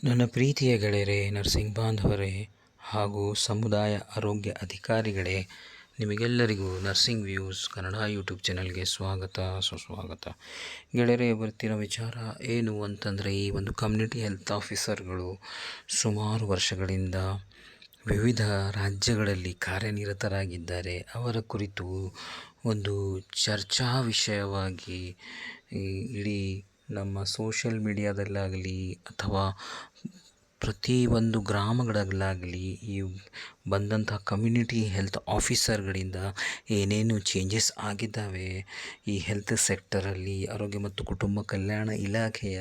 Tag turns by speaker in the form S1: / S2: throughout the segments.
S1: ನನ್ನ ಪ್ರೀತಿಯ ಗೆಳೆಯರೇ, ನರ್ಸಿಂಗ್ ಬಾಂಧವರೇ ಹಾಗೂ ಸಮುದಾಯ ಆರೋಗ್ಯ ಅಧಿಕಾರಿಗಳೇ, ನಿಮಗೆಲ್ಲರಿಗೂ ನರ್ಸಿಂಗ್ ವ್ಯೂಸ್ ಕನ್ನಡ ಯೂಟ್ಯೂಬ್ ಚಾನಲ್ಗೆ ಸ್ವಾಗತ ಸುಸ್ವಾಗತ. ಗೆಳೆಯರೇ, ಇವತ್ತಿನ ವಿಚಾರ ಏನು ಅಂತಂದರೆ, ಈ ಒಂದು ಕಮ್ಯುನಿಟಿ ಹೆಲ್ತ್ ಆಫೀಸರ್ಗಳು ಸುಮಾರು ವರ್ಷಗಳಿಂದ ವಿವಿಧ ರಾಜ್ಯಗಳಲ್ಲಿ ಕಾರ್ಯನಿರತರಾಗಿದ್ದಾರೆ. ಅವರ ಕುರಿತು ಒಂದು ಚರ್ಚಾ ವಿಷಯವಾಗಿ ಇಡೀ ನಮ್ಮ ಸೋಷಿಯಲ್ ಮೀಡಿಯಾದಲ್ಲಾಗಲಿ ಅಥವಾ ಪ್ರತಿಯೊಂದು ಗ್ರಾಮಗಳಲ್ಲಾಗಲಿ ಈ ಬಂದಂಥ ಕಮ್ಯುನಿಟಿ ಹೆಲ್ತ್ ಆಫೀಸರ್ಗಳಿಂದ ಏನೇನು ಚೇಂಜಸ್ ಆಗಿದ್ದಾವೆ, ಈ ಹೆಲ್ತ್ ಸೆಕ್ಟರಲ್ಲಿ ಆರೋಗ್ಯ ಮತ್ತು ಕುಟುಂಬ ಕಲ್ಯಾಣ ಇಲಾಖೆಯ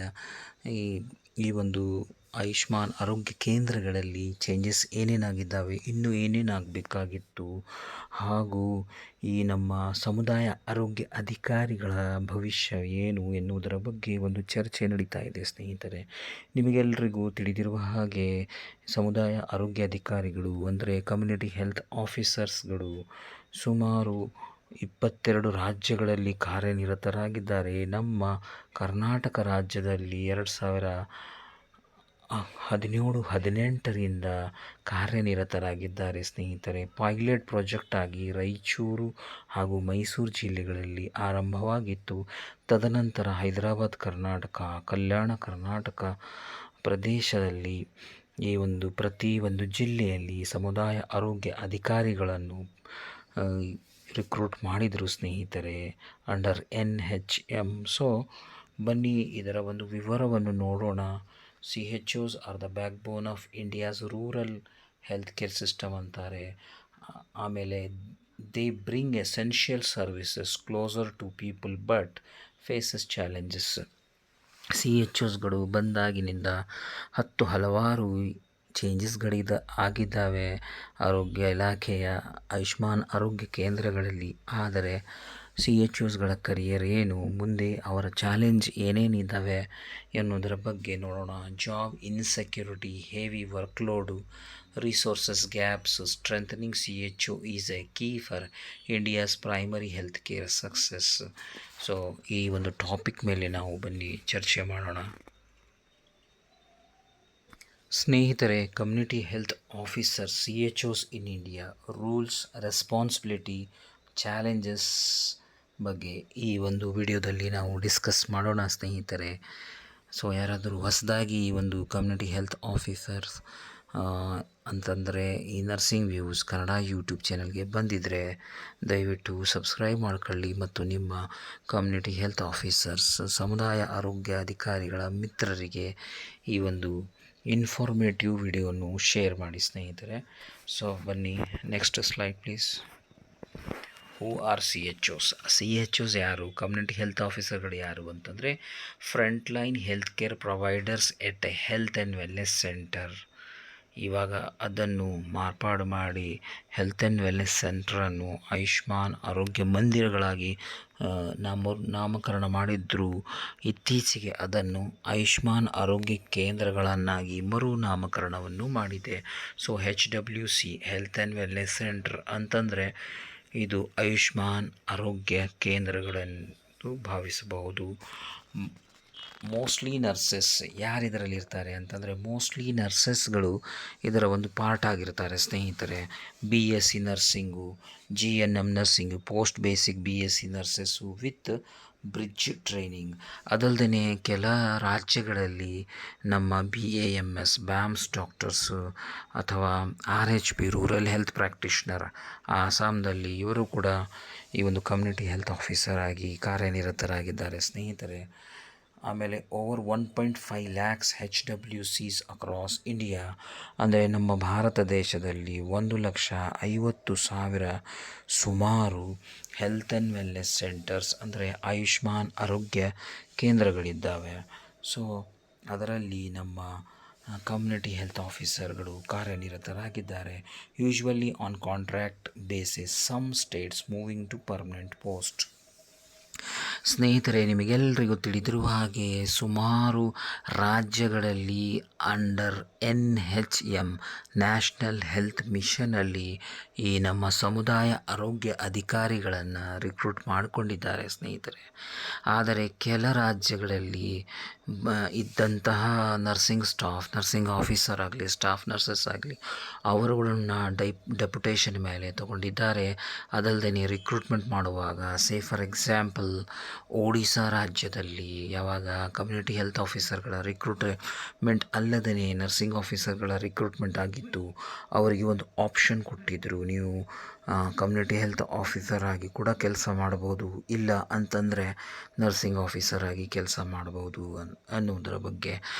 S1: ಈ ಒಂದು ಆಯುಷ್ಮಾನ್ ಆರೋಗ್ಯ ಕೇಂದ್ರಗಳಲ್ಲಿ ಚೇಂಜಸ್ ಏನೇನಾಗಿದ್ದಾವೆ, ಇನ್ನೂ ಏನೇನಾಗಬೇಕಾಗಿತ್ತು, ಹಾಗೂ ಈ ನಮ್ಮ ಸಮುದಾಯ ಆರೋಗ್ಯ ಅಧಿಕಾರಿಗಳ ಭವಿಷ್ಯ ಏನು ಎನ್ನುವುದರ ಬಗ್ಗೆ ಒಂದು ಚರ್ಚೆ ನಡೀತಾ ಇದೆ ಸ್ನೇಹಿತರೆ. ನಿಮಗೆಲ್ಲರಿಗೂ ತಿಳಿದಿರುವ ಹಾಗೆ ಸಮುದಾಯ ಆರೋಗ್ಯ ಅಧಿಕಾರಿಗಳು ಅಂದರೆ ಕಮ್ಯುನಿಟಿ ಹೆಲ್ತ್ ಆಫೀಸರ್ಸ್ಗಳು ಸುಮಾರು 22 ರಾಜ್ಯಗಳಲ್ಲಿ ಕಾರ್ಯನಿರತರಾಗಿದ್ದಾರೆ. ನಮ್ಮ ಕರ್ನಾಟಕ ರಾಜ್ಯದಲ್ಲಿ 2017-18ರಿಂದ ಕಾರ್ಯನಿರತರಾಗಿದ್ದಾರೆ ಸ್ನೇಹಿತರೆ. ಪೈಲಟ್ ಪ್ರಾಜೆಕ್ಟ್ ಆಗಿ ರಾಯಚೂರು ಹಾಗೂ ಮೈಸೂರು ಜಿಲ್ಲೆಗಳಲ್ಲಿ ಆರಂಭವಾಗಿತ್ತು. ತದನಂತರ ಹೈದರಾಬಾದ್ ಕರ್ನಾಟಕ, ಕಲ್ಯಾಣ ಕರ್ನಾಟಕ ಪ್ರದೇಶದಲ್ಲಿ ಪ್ರತಿ ಒಂದು ಜಿಲ್ಲೆಯಲ್ಲಿ ಸಮುದಾಯ ಆರೋಗ್ಯ ಅಧಿಕಾರಿಗಳನ್ನು ರಿಕ್ರೂಟ್ ಮಾಡಿದರು ಸ್ನೇಹಿತರೆ, ಅಂಡರ್ NHM. ಸೊ ಬನ್ನಿ ಇದರ ಒಂದು ವಿವರವನ್ನು ನೋಡೋಣ. CHOs are the backbone of India's rural health care system ಅಂತಾರೆ. ಆಮೇಲೆ they bring essential services closer to people but faces challenges. CHOsಗಳು ಬಂದಾಗಿನಿಂದ ಹಲವಾರು ಆಗಿದ್ದಾವೆ ಆರೋಗ್ಯ ಇಲಾಖೆಯ ಆಯುಷ್ಮಾನ್ ಆರೋಗ್ಯ ಕೇಂದ್ರಗಳಲ್ಲಿ. ಆದರೆ CHOsಗಳ ಕರಿಯರ್ ಏನು, ಮುಂದೆ ಅವರ ಚಾಲೆಂಜ್ ಏನೇನಿದ್ದಾವೆ ಎನ್ನುವುದರ ಬಗ್ಗೆ ನೋಡೋಣ. Job insecurity, heavy workload, resources gaps, strengthening CHO is a key for India's primary health care success. So ಈ ಒಂದು ಟಾಪಿಕ್ ಮೇಲೆ ನಾವು ಬನ್ನಿ ಚರ್ಚೆ ಮಾಡೋಣ ಸ್ನೇಹಿತರೆ. Community health officer CHOs in India, rules, responsibility, challenges ಬಗ್ಗೆ ಈ ಒಂದು ವಿಡಿಯೋದಲ್ಲಿ ನಾವು ಡಿಸ್ಕಸ್ ಮಾಡೋಣ ಸ್ನೇಹಿತರೆ. ಸೊ ಯಾರಾದರೂ ಹೊಸದಾಗಿ ಈ ಒಂದು ಕಮ್ಯುನಿಟಿ ಹೆಲ್ತ್ ಆಫೀಸರ್ಸ್ ಅಂತಂದರೆ ಈ ನರ್ಸಿಂಗ್ ವ್ಯೂಸ್ ಕನ್ನಡ ಯೂಟ್ಯೂಬ್ ಚಾನಲ್ಗೆ ಬಂದಿದ್ದರೆ ದಯವಿಟ್ಟು ಸಬ್ಸ್ಕ್ರೈಬ್ ಮಾಡ್ಕೊಳ್ಳಿ ಮತ್ತು ನಿಮ್ಮ ಕಮ್ಯುನಿಟಿ ಹೆಲ್ತ್ ಆಫೀಸರ್ಸ್, ಸಮುದಾಯ ಆರೋಗ್ಯ ಅಧಿಕಾರಿಗಳ ಮಿತ್ರರಿಗೆ ಈ ಒಂದು ಇನ್ಫಾರ್ಮೇಟಿವ್ ವಿಡಿಯೋವನ್ನು ಶೇರ್ ಮಾಡಿ ಸ್ನೇಹಿತರೆ. ಸೊ ಬನ್ನಿ, next slide please. Who are CHOs ಯಾರು? ಕಮ್ಯುನಿಟಿ ಹೆಲ್ತ್ ಆಫೀಸರ್ಗಳು ಯಾರು ಅಂತಂದರೆ front line health care providers at a health and wellness centre. ಇವಾಗ ಅದನ್ನು ಮಾರ್ಪಾಡು ಮಾಡಿ ಹೆಲ್ತ್ ಆ್ಯಂಡ್ ವೆಲ್ನೆಸ್ ಸೆಂಟ್ರನ್ನು ಆಯುಷ್ಮಾನ್ ಆರೋಗ್ಯ ಮಂದಿರಗಳಾಗಿ ನಾಮಕರಣ ಮಾಡಿದ್ರು. ಇತ್ತೀಚೆಗೆ ಅದನ್ನು ಆಯುಷ್ಮಾನ್ ಆರೋಗ್ಯ ಕೇಂದ್ರಗಳನ್ನಾಗಿ ಮರು ನಾಮಕರಣವನ್ನು ಮಾಡಿದೆ. So HWC health and wellness centre ಅಂತಂದರೆ ಇದು ಆಯುಷ್ಮಾನ್ ಆರೋಗ್ಯ ಕೇಂದ್ರಗಳೆಂದು ಭಾವಿಸಬಹುದು. ಮೋಸ್ಟ್ಲಿ ನರ್ಸಸ್ ಯಾರು ಇದರಲ್ಲಿ ಇರ್ತಾರೆ ಅಂತಂದರೆ ಮೋಸ್ಟ್ಲಿ ನರ್ಸಸ್ಗಳು ಇದರ ಒಂದು ಪಾರ್ಟ್ ಆಗಿರ್ತಾರೆ ಸ್ನೇಹಿತರೆ. BSc nursing, GNM nursing, post basic BSc nurses with bridge training. ಅದಲ್ಲದೆ ಕೆಲ ರಾಜ್ಯಗಳಲ್ಲಿ ನಮ್ಮ BAMS ಬ್ಯಾಮ್ಸ್ ಡಾಕ್ಟರ್ಸು ಅಥವಾ RHP ರೂರಲ್ ಹೆಲ್ತ್ ಪ್ರಾಕ್ಟಿಷನರ್ ಆಸಾಮ್ದಲ್ಲಿ ಇವರು ಕೂಡ ಈ ಒಂದು ಕಮ್ಯುನಿಟಿ ಹೆಲ್ತ್ ಆಫೀಸರ್ ಆಗಿ ಕಾರ್ಯನಿರತರಾಗಿದ್ದಾರೆ ಸ್ನೇಹಿತರೆ. ಆಮೇಲೆ over 1.5 lakhs HWCs across India, ಅಂದರೆ ನಮ್ಮ ಭಾರತ ದೇಶದಲ್ಲಿ 1,50,000 ಸುಮಾರು ಹೆಲ್ತ್ ಆ್ಯಂಡ್ ವೆಲ್ನೆಸ್ ಸೆಂಟರ್ಸ್ ಅಂದರೆ ಆಯುಷ್ಮಾನ್ ಆರೋಗ್ಯ ಕೇಂದ್ರಗಳಿದ್ದಾವೆ. ಸೊ ಅದರಲ್ಲಿ ನಮ್ಮ ಕಮ್ಯುನಿಟಿ ಹೆಲ್ತ್ ಆಫೀಸರ್ಗಳು ಕಾರ್ಯನಿರತರಾಗಿದ್ದಾರೆ. Usually on contract basis, some states moving to permanent post. ಸ್ನೇಹಿತರೆ, ನಿಮಗೆಲ್ಲರಿಗೂ ತಿಳಿದಿರುವ ಹಾಗೆ ಸುಮಾರು ರಾಜ್ಯಗಳಲ್ಲಿ ಅಂಡರ್ NHM ನ್ಯಾಷನಲ್ ಹೆಲ್ತ್ ಮಿಷನಲ್ಲಿ ಈ ನಮ್ಮ ಸಮುದಾಯ ಆರೋಗ್ಯ ಅಧಿಕಾರಿಗಳನ್ನು ರಿಕ್ರೂಟ್ ಮಾಡಿಕೊಂಡಿದ್ದಾರೆ ಸ್ನೇಹಿತರೆ. ಆದರೆ ಕೆಲ ರಾಜ್ಯಗಳಲ್ಲಿ ಇದ್ದಂತಹ ನರ್ಸಿಂಗ್ ಆಫೀಸರ್ ಆಗಲಿ, ಸ್ಟಾಫ್ ನರ್ಸಸ್ ಆಗಲಿ, ಅವರುಗಳನ್ನು ಡೆಪ್ಯುಟೇಷನ್ ಮೇಲೆ ತಗೊಂಡಿದ್ದಾರೆ. ಅದಲ್ಲದೆ ರಿಕ್ರೂಟ್ಮೆಂಟ್ ಮಾಡುವಾಗ ಫಾರ್ ಎಕ್ಸಾಂಪಲ್ ಒಡಿಶಾ ರಾಜ್ಯದಲ್ಲಿ ಯಾವಾಗ ಕಮ್ಯುನಿಟಿ ಹೆಲ್ತ್ ಆಫೀಸರ್ಗಳ ರಿಕ್ರೂಟ್ಮೆಂಟ್ ಅಲ್ಲದೇ ನರ್ಸಿಂಗ್ ಆಫೀಸರ್ಗಳ ರಿಕ್ರೂಟ್ಮೆಂಟ್ ಆಗಿತ್ತು, ಅವರಿಗೆ ಒಂದು ಆಪ್ಷನ್ ಕೊಟ್ಟಿದ್ದರು, ನೀವು ಕಮ್ಯುನಿಟಿ ಹೆಲ್ತ್ ಆಫೀಸರ್ ಆಗಿ ಕೂಡ ಕೆಲಸ ಮಾಡ್ಬೋದು, ಇಲ್ಲ ಅಂತಂದರೆ ನರ್ಸಿಂಗ್ ಆಫೀಸರ್ ಆಗಿ ಕೆಲಸ ಮಾಡ್ಬೋದು ಅನ್ನೋದರ ಬಗ್ಗೆ.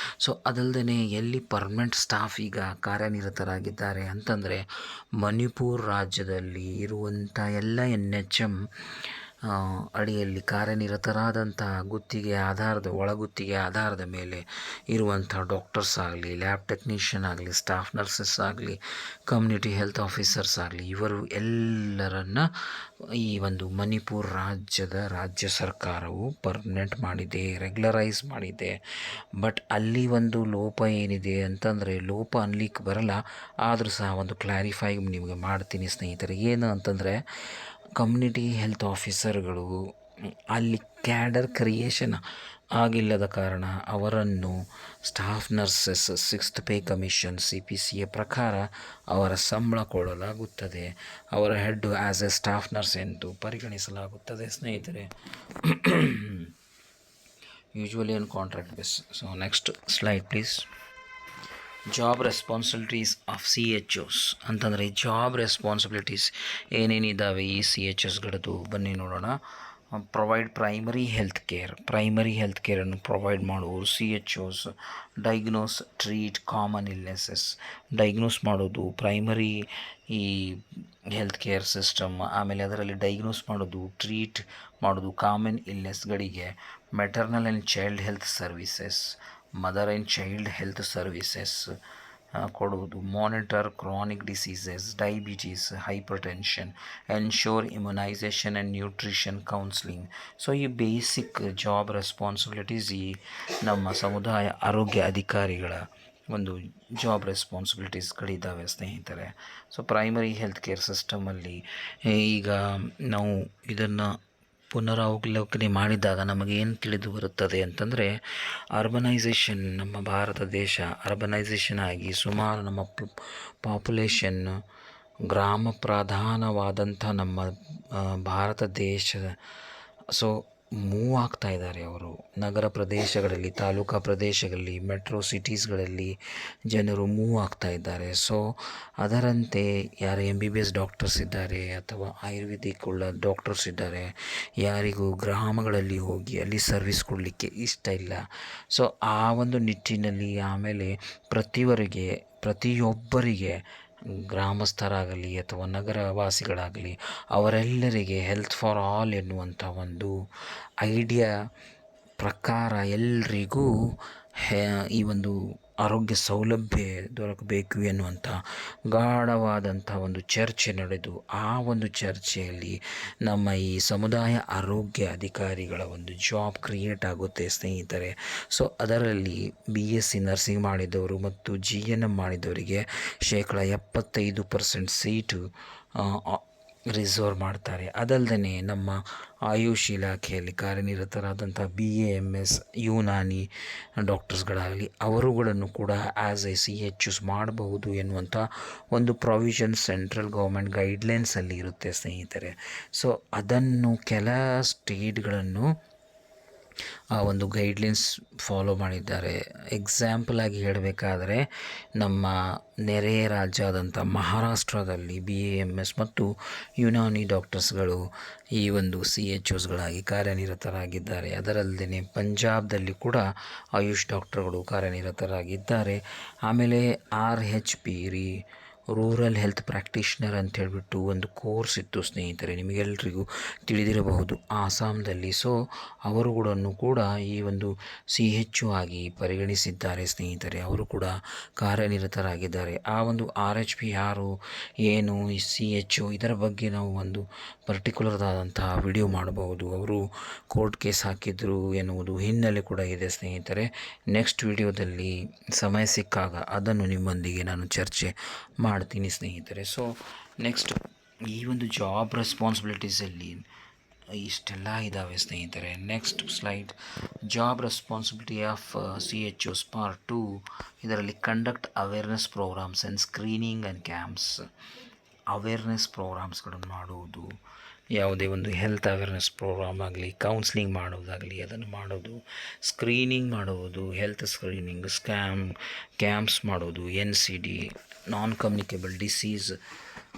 S1: ಸೊ ಅದಲ್ಲದೆ ಎಲ್ಲಿ ಪರ್ಮನೆಂಟ್ ಸ್ಟಾಫ್ ಈಗ ಕಾರ್ಯನಿರತರಾಗಿದ್ದಾರೆ ಅಂತಂದರೆ ಮಣಿಪುರ ರಾಜ್ಯದಲ್ಲಿ ಇರುವಂಥ ಎಲ್ಲ NHM ಅಡಿಯಲ್ಲಿ ಕಾರ್ಯನಿರತರಾದಂಥ ಒಳಗುತ್ತಿಗೆ ಆಧಾರದ ಮೇಲೆ ಇರುವಂಥ ಡಾಕ್ಟರ್ಸ್ ಆಗಲಿ, ಲ್ಯಾಬ್ ಟೆಕ್ನಿಷಿಯನ್ ಆಗಲಿ, ಸ್ಟಾಫ್ ನರ್ಸಸ್ ಆಗಲಿ, ಕಮ್ಯುನಿಟಿ ಹೆಲ್ತ್ ಆಫೀಸರ್ಸ್ ಆಗಲಿ, ಇವರು ಎಲ್ಲರನ್ನ ಈ ಒಂದು ಮಣಿಪುರ ರಾಜ್ಯ ಸರ್ಕಾರವು ಪರ್ಮನೆಂಟ್ ಮಾಡಿದೆ, ರೆಗ್ಯುಲರೈಸ್ ಮಾಡಿದೆ. ಬಟ್ ಅಲ್ಲಿ ಒಂದು ಲೋಪ ಏನಿದೆ ಅಂತಂದರೆ, ಲೋಪ ಅನ್ಲಿಕ್ಕೆ ಬರಲ್ಲ, ಆದರೂ ಸಹ ಒಂದು ಕ್ಲಾರಿಫೈ ನಿಮಗೆ ಮಾಡ್ತೀನಿ ಸ್ನೇಹಿತರೆ. ಏನು ಅಂತಂದರೆ, ಕಮ್ಯುನಿಟಿ ಹೆಲ್ತ್ ಆಫೀಸರ್ಗಳು ಅಲ್ಲಿ ಕ್ಯಾಡರ್ ಕ್ರಿಯೇಷನ್ ಆಗಿಲ್ಲದ ಕಾರಣ ಅವರನ್ನು staff nurses 6th pay commission CPCA ಪ್ರಕಾರ ಅವರ ಸಂಬಳ ಕೊಡಲಾಗುತ್ತದೆ. ಅವರ head as A staff nurse ಎಂದು ಪರಿಗಣಿಸಲಾಗುತ್ತದೆ ಸ್ನೇಹಿತರೆ, usually on contract base. So next slide please. Job responsibilities of CHOs ಅಂತಂದರೆ ಜಾಬ್ ರೆಸ್ಪಾನ್ಸಿಬಿಲಿಟೀಸ್ ಏನೇನಿದ್ದಾವೆ ಈ CHOಸ್ಗಳದ್ದು ಬನ್ನಿ ನೋಡೋಣ. ಪ್ರೊವೈಡ್ ಪ್ರೈಮರಿ ಹೆಲ್ತ್ ಕೇರನ್ನು ಪ್ರೊವೈಡ್ ಮಾಡುವುದು CHOs. Diagnose, treat common illnesses, diagnose ಮಾಡೋದು ಪ್ರೈಮರಿ ಈ ಹೆಲ್ತ್ ಕೇರ್ ಸಿಸ್ಟಮ್. ಆಮೇಲೆ ಅದರಲ್ಲಿ ಡೈಗ್ನೋಸ್ ಮಾಡೋದು, ಟ್ರೀಟ್ ಮಾಡೋದು common ಇಲ್ನೆಸ್ಗಳಿಗೆ. Maternal and child health services, mother and child health services ಕೊಡುವುದು. Monitor chronic diseases, diabetes, hypertension, ensure immunisation and nutrition counselling. So ಈ basic job responsibilities ಈ ನಮ್ಮ ಸಮುದಾಯ ಆರೋಗ್ಯ ಅಧಿಕಾರಿಗಳ ಒಂದು ಜಾಬ್ ರೆಸ್ಪಾನ್ಸಿಬಿಲಿಟೀಸ್ಗಳಿದ್ದಾವೆ ಸ್ನೇಹಿತರೆ. ಸೊ ಪ್ರೈಮರಿ ಹೆಲ್ತ್ ಕೇರ್ ಸಿಸ್ಟಮಲ್ಲಿ ಈಗ ನಾವು ಇದನ್ನು ಪುನರಾವಲೋಕನೆ ಮಾಡಿದಾಗ ನಮಗೇನು ತಿಳಿದು ಬರುತ್ತದೆ ಅಂತಂದರೆ, ಅರ್ಬನೈಸೇಷನ್, ನಮ್ಮ ಭಾರತ ದೇಶ ಅರ್ಬನೈಸೇಷನ್ ಆಗಿ ಸುಮಾರು ನಮ್ಮ ಪಾಪ್ಯುಲೇಷನ್ ಗ್ರಾಮ ಪ್ರಧಾನವಾದಂಥ ನಮ್ಮ ಭಾರತ ದೇಶ ಮೂವ್ ಆಗ್ತಾ ಇದ್ದಾರೆ. ಅವರು ನಗರ ಪ್ರದೇಶಗಳಲ್ಲಿ, ತಾಲೂಕಾ ಪ್ರದೇಶಗಳಲ್ಲಿ, ಮೆಟ್ರೋ ಸಿಟೀಸ್ಗಳಲ್ಲಿ ಜನರು ಮೂವ್ ಆಗ್ತಾ ಇದ್ದಾರೆ. ಸೊ ಅದರಂತೆ ಯಾರು MBBS ಡಾಕ್ಟರ್ಸ್ ಇದ್ದಾರೆ ಅಥವಾ ಆಯುರ್ವೇದಿಕ್ ಉಳ್ಳ ಡಾಕ್ಟರ್ಸ್ ಇದ್ದಾರೆ, ಯಾರಿಗೂ ಗ್ರಾಮಗಳಲ್ಲಿ ಹೋಗಿ ಅಲ್ಲಿ ಸರ್ವಿಸ್ ಕೊಡಲಿಕ್ಕೆ ಇಷ್ಟ ಇಲ್ಲ. ಸೊ ಆ ಒಂದು ನಿಟ್ಟಿನಲ್ಲಿ ಆಮೇಲೆ ಪ್ರತಿಯೊಬ್ಬರಿಗೆ ಗ್ರಾಮಸ್ಥರಾಗಲಿ ಅಥವಾ ನಗರವಾಸಿಗಳಾಗಲಿ ಅವರೆಲ್ಲರಿಗೆ ಹೆಲ್ತ್ ಫಾರ್ ಆಲ್ ಎನ್ನುವಂಥ ಒಂದು ಐಡಿಯಾ ಪ್ರಕಾರ ಎಲ್ರಿಗೂ ಈ ಒಂದು ಆರೋಗ್ಯ ಸೌಲಭ್ಯ ದೊರಕಬೇಕು ಎನ್ನುವಂಥ ಗಾಢವಾದಂಥ ಒಂದು ಚರ್ಚೆ ನಡೆದು, ಆ ಒಂದು ಚರ್ಚೆಯಲ್ಲಿ ನಮ್ಮ ಈ ಸಮುದಾಯ ಆರೋಗ್ಯ ಅಧಿಕಾರಿಗಳ ಒಂದು ಜಾಬ್ ಕ್ರಿಯೇಟ್ ಆಗುತ್ತೆ ಸ್ನೇಹಿತರೆ. ಸೊ ಅದರಲ್ಲಿ BSc ನರ್ಸಿಂಗ್ ಮಾಡಿದವರು ಮತ್ತು GNM ಮಾಡಿದವರಿಗೆ 75% ಸೀಟು ರಿಸರ್ವ್ ಮಾಡ್ತಾರೆ. ಅದಲ್ಲದೆ ನಮ್ಮ ಆಯುಷ್ ಇಲಾಖೆಯಲ್ಲಿ ಕಾರ್ಯನಿರತರಾದಂಥ BAMS ಯುನಾನಿ ಡಾಕ್ಟರ್ಸ್ಗಳಾಗಲಿ ಅವರುಗಳನ್ನು ಕೂಡ ಆ್ಯಸ್ ಎ CHOs ಮಾಡಬಹುದು ಎನ್ನುವಂಥ ಒಂದು ಪ್ರಾವಿಷನ್ ಸೆಂಟ್ರಲ್ ಗೌರ್ಮೆಂಟ್ ಗೈಡ್ಲೈನ್ಸಲ್ಲಿ ಇರುತ್ತೆ ಸ್ನೇಹಿತರೆ. ಸೊ ಅದನ್ನು ಕೆಲ ಸ್ಟೇಟ್ಗಳನ್ನು ಆ ಒಂದು ಗೈಡ್ಲೈನ್ಸ್ ಫಾಲೋ ಮಾಡಿದ್ದಾರೆ. ಎಕ್ಸಾಂಪಲ್ ಆಗಿ ಹೇಳಬೇಕಾದ್ರೆ ನಮ್ಮ ನೆರೆಯ ರಾಜ್ಯ ಆದಂಥ ಮಹಾರಾಷ್ಟ್ರದಲ್ಲಿ BAMS ಮತ್ತು ಯುನಾನಿ ಡಾಕ್ಟರ್ಸ್ಗಳು ಈ ಒಂದು CHOಸ್ಗಳಾಗಿ ಕಾರ್ಯನಿರತರಾಗಿದ್ದಾರೆ. ಅದರಲ್ಲದೆ ಪಂಜಾಬ್ದಲ್ಲಿ ಕೂಡ ಆಯುಷ್ ಡಾಕ್ಟರ್ಗಳು ಕಾರ್ಯನಿರತರಾಗಿದ್ದಾರೆ. ಆಮೇಲೆ RHP ರೂರಲ್ ಹೆಲ್ತ್ ಪ್ರಾಕ್ಟೀಷ್ನರ್ ಅಂತ ಹೇಳಿಬಿಟ್ಟು ಒಂದು ಕೋರ್ಸ್ ಇತ್ತು ಸ್ನೇಹಿತರೆ, ನಿಮಗೆಲ್ಲರಿಗೂ ತಿಳಿದಿರಬಹುದು ಆಸಾಮ್ದಲ್ಲಿ. ಸೊ ಅವರು ಕೂಡ ಈ ಒಂದು CHO ಆಗಿ ಪರಿಗಣಿಸಿದ್ದಾರೆ ಸ್ನೇಹಿತರೆ. ಅವರು ಕೂಡ ಕಾರ್ಯನಿರತರಾಗಿದ್ದಾರೆ. ಆ ಒಂದು RHP ಯಾರು, ಏನು, ಈ CHO ಇದರ ಬಗ್ಗೆ ನಾವು ಒಂದು ಪರ್ಟಿಕ್ಯುಲರ್ ಆದಂತಹ ವಿಡಿಯೋ ಮಾಡಬಹುದು. ಅವರು ಕೋರ್ಟ್ ಕೇಸ್ ಹಾಕಿದ್ರು ಎನ್ನುವುದು ಹಿನ್ನೆಲೆ ಕೂಡ ಇದೆ ಸ್ನೇಹಿತರೆ. ನೆಕ್ಸ್ಟ್ ವಿಡಿಯೋದಲ್ಲಿ ಸಮಯ ಸಿಕ್ಕಾಗ ಅದನ್ನು ನಿಮ್ಮೊಂದಿಗೆ ನಾನು ಚರ್ಚೆ ಮಾಡ್ತೀನಿ ಸ್ನೇಹಿತರೆ. ಸೊ ನೆಕ್ಸ್ಟ್ ಈ ಒಂದು ಜಾಬ್ ರೆಸ್ಪಾನ್ಸಿಬಿಲಿಟೀಸಲ್ಲಿ ಇಷ್ಟೆಲ್ಲ ಇದ್ದಾವೆ ಸ್ನೇಹಿತರೆ. Next slide, job responsibility of CHOs part 2. ಇದರಲ್ಲಿ conduct awareness programmes and screening and camps. Awareness ಪ್ರೋಗ್ರಾಮ್ಸ್ಗಳನ್ನು ಮಾಡುವುದು, ಯಾವುದೇ ಒಂದು ಹೆಲ್ತ್ ಅವೇರ್ನೆಸ್ ಪ್ರೋಗ್ರಾಮ್ ಆಗಲಿ, ಕೌನ್ಸ್ಲಿಂಗ್ ಮಾಡೋದಾಗಲಿ ಅದನ್ನು ಮಾಡೋದು, ಸ್ಕ್ರೀನಿಂಗ್ ಮಾಡುವುದು, ಹೆಲ್ತ್ ಸ್ಕ್ರೀನಿಂಗ್, ಕ್ಯಾಂಪ್ಸ್ ಮಾಡೋದು, NCD non communicable disease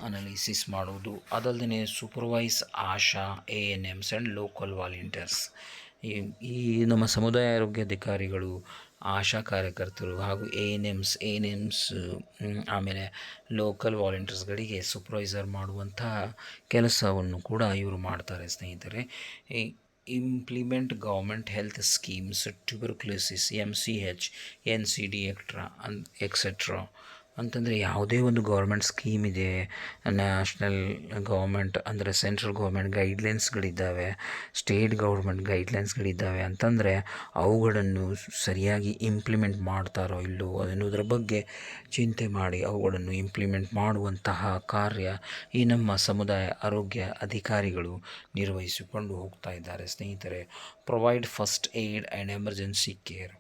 S1: analysis ಮಾಡೋದು. ಅದಲ್ಲದೆ supervise ASHA, ANMs and local volunteers. ಈ ನಮ್ಮ ಸಮುದಾಯ ಆರೋಗ್ಯಾಧಿಕಾರಿಗಳು, ಆಶಾ ಕಾರ್ಯಕರ್ತರು ಹಾಗೂ ANMs ಆಮೇಲೆ ಲೋಕಲ್ ವಾಲಂಟಿಯರ್ಸ್ಗಳಿಗೆ ಸೂಪರ್ವೈಸರ್ ಮಾಡುವಂತಹ ಕೆಲಸವನ್ನು ಕೂಡ ಇವರು ಮಾಡ್ತಾರೆ ಸ್ನೇಹಿತರೆ. Implement government health schemes, tuberculosis, MCH, NCD etcetera. ಅಂತಂದರೆ ಯಾವುದೇ ಒಂದು ಗೌರ್ಮೆಂಟ್ ಸ್ಕೀಮ್ ಇದೆ, ನ್ಯಾಷನಲ್ ಗೌರ್ಮೆಂಟ್ ಅಂದರೆ ಸೆಂಟ್ರಲ್ ಗೌರ್ಮೆಂಟ್ ಗೈಡ್ಲೈನ್ಸ್ಗಳಿದ್ದಾವೆ, ಸ್ಟೇಟ್ ಗೌರ್ಮೆಂಟ್ ಗೈಡ್ಲೈನ್ಸ್ಗಳಿದ್ದಾವೆ ಅಂತಂದರೆ ಅವುಗಳನ್ನು ಸರಿಯಾಗಿ ಇಂಪ್ಲಿಮೆಂಟ್ ಮಾಡ್ತಾರೋ ಇಲ್ಲೋ ಅನ್ನೋದರ ಬಗ್ಗೆ ಚಿಂತೆ ಮಾಡಿ ಅವುಗಳನ್ನು ಇಂಪ್ಲಿಮೆಂಟ್ ಮಾಡುವಂತಹ ಕಾರ್ಯ ಈ ನಮ್ಮ ಸಮುದಾಯ ಆರೋಗ್ಯ ಅಧಿಕಾರಿಗಳು ನಿರ್ವಹಿಸಿಕೊಂಡು ಹೋಗ್ತಾ ಇದ್ದಾರೆ ಸ್ನೇಹಿತರೆ. Provide first aid and emergency care.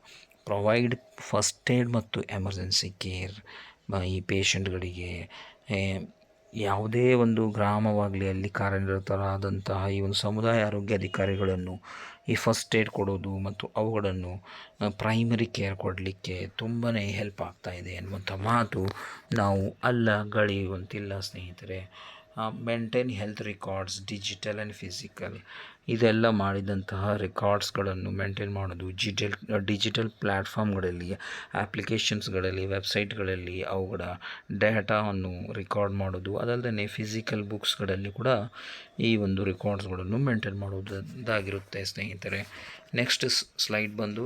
S1: Provide first aid ಮತ್ತು ಎಮರ್ಜೆನ್ಸಿ ಕೇರ್ ಈ ಪೇಷಂಟ್ಗಳಿಗೆ. ಯಾವುದೇ ಒಂದು ಗ್ರಾಮವಾಗಲಿ ಅಲ್ಲಿ ಕಾರ್ಯನಿರತರಾದಂತಹ ಈ ಒಂದು ಸಮುದಾಯ ಆರೋಗ್ಯ ಅಧಿಕಾರಿಗಳನ್ನು ಈ ಫಸ್ಟ್ ಏಡ್ ಕೊಡೋದು ಮತ್ತು ಅವುಗಳನ್ನು ಪ್ರೈಮರಿ ಕೇರ್ ಕೊಡಲಿಕ್ಕೆ ತುಂಬಾ ಹೆಲ್ಪ್ ಆಗ್ತಾಯಿದೆ ಎನ್ನುವಂಥ ಮಾತು ನಾವು ಅಲ್ಲಗಳೆಯುವಂತಿಲ್ಲ ಸ್ನೇಹಿತರೆ. Maintain health records, digital and physical. ಇದೆಲ್ಲ ಮಾಡಿದಂತಹ ರೆಕಾರ್ಡ್ಸ್ಗಳನ್ನು ಮೇಂಟೈನ್ ಮಾಡೋದು, ಡಿಜಿಟಲ್ ಪ್ಲ್ಯಾಟ್ಫಾರ್ಮ್ಗಳಲ್ಲಿ, ಆ್ಯಪ್ಲಿಕೇಶನ್ಸ್ಗಳಲ್ಲಿ, ವೆಬ್ಸೈಟ್ಗಳಲ್ಲಿ ಅವುಗಳ ಡೇಟಾವನ್ನು ರೆಕಾರ್ಡ್ ಮಾಡೋದು. ಅದಲ್ಲದೆ ಫಿಸಿಕಲ್ ಬುಕ್ಸ್ಗಳಲ್ಲಿ ಕೂಡ ಈ ಒಂದು ರೆಕಾರ್ಡ್ಸ್ಗಳನ್ನು ಮೇಂಟೈನ್ ಮಾಡೋದಾಗಿರುತ್ತೆ ಸ್ನೇಹಿತರೆ. ನೆಕ್ಸ್ಟ್ ಸ್ಲೈಡ್ ಬಂದು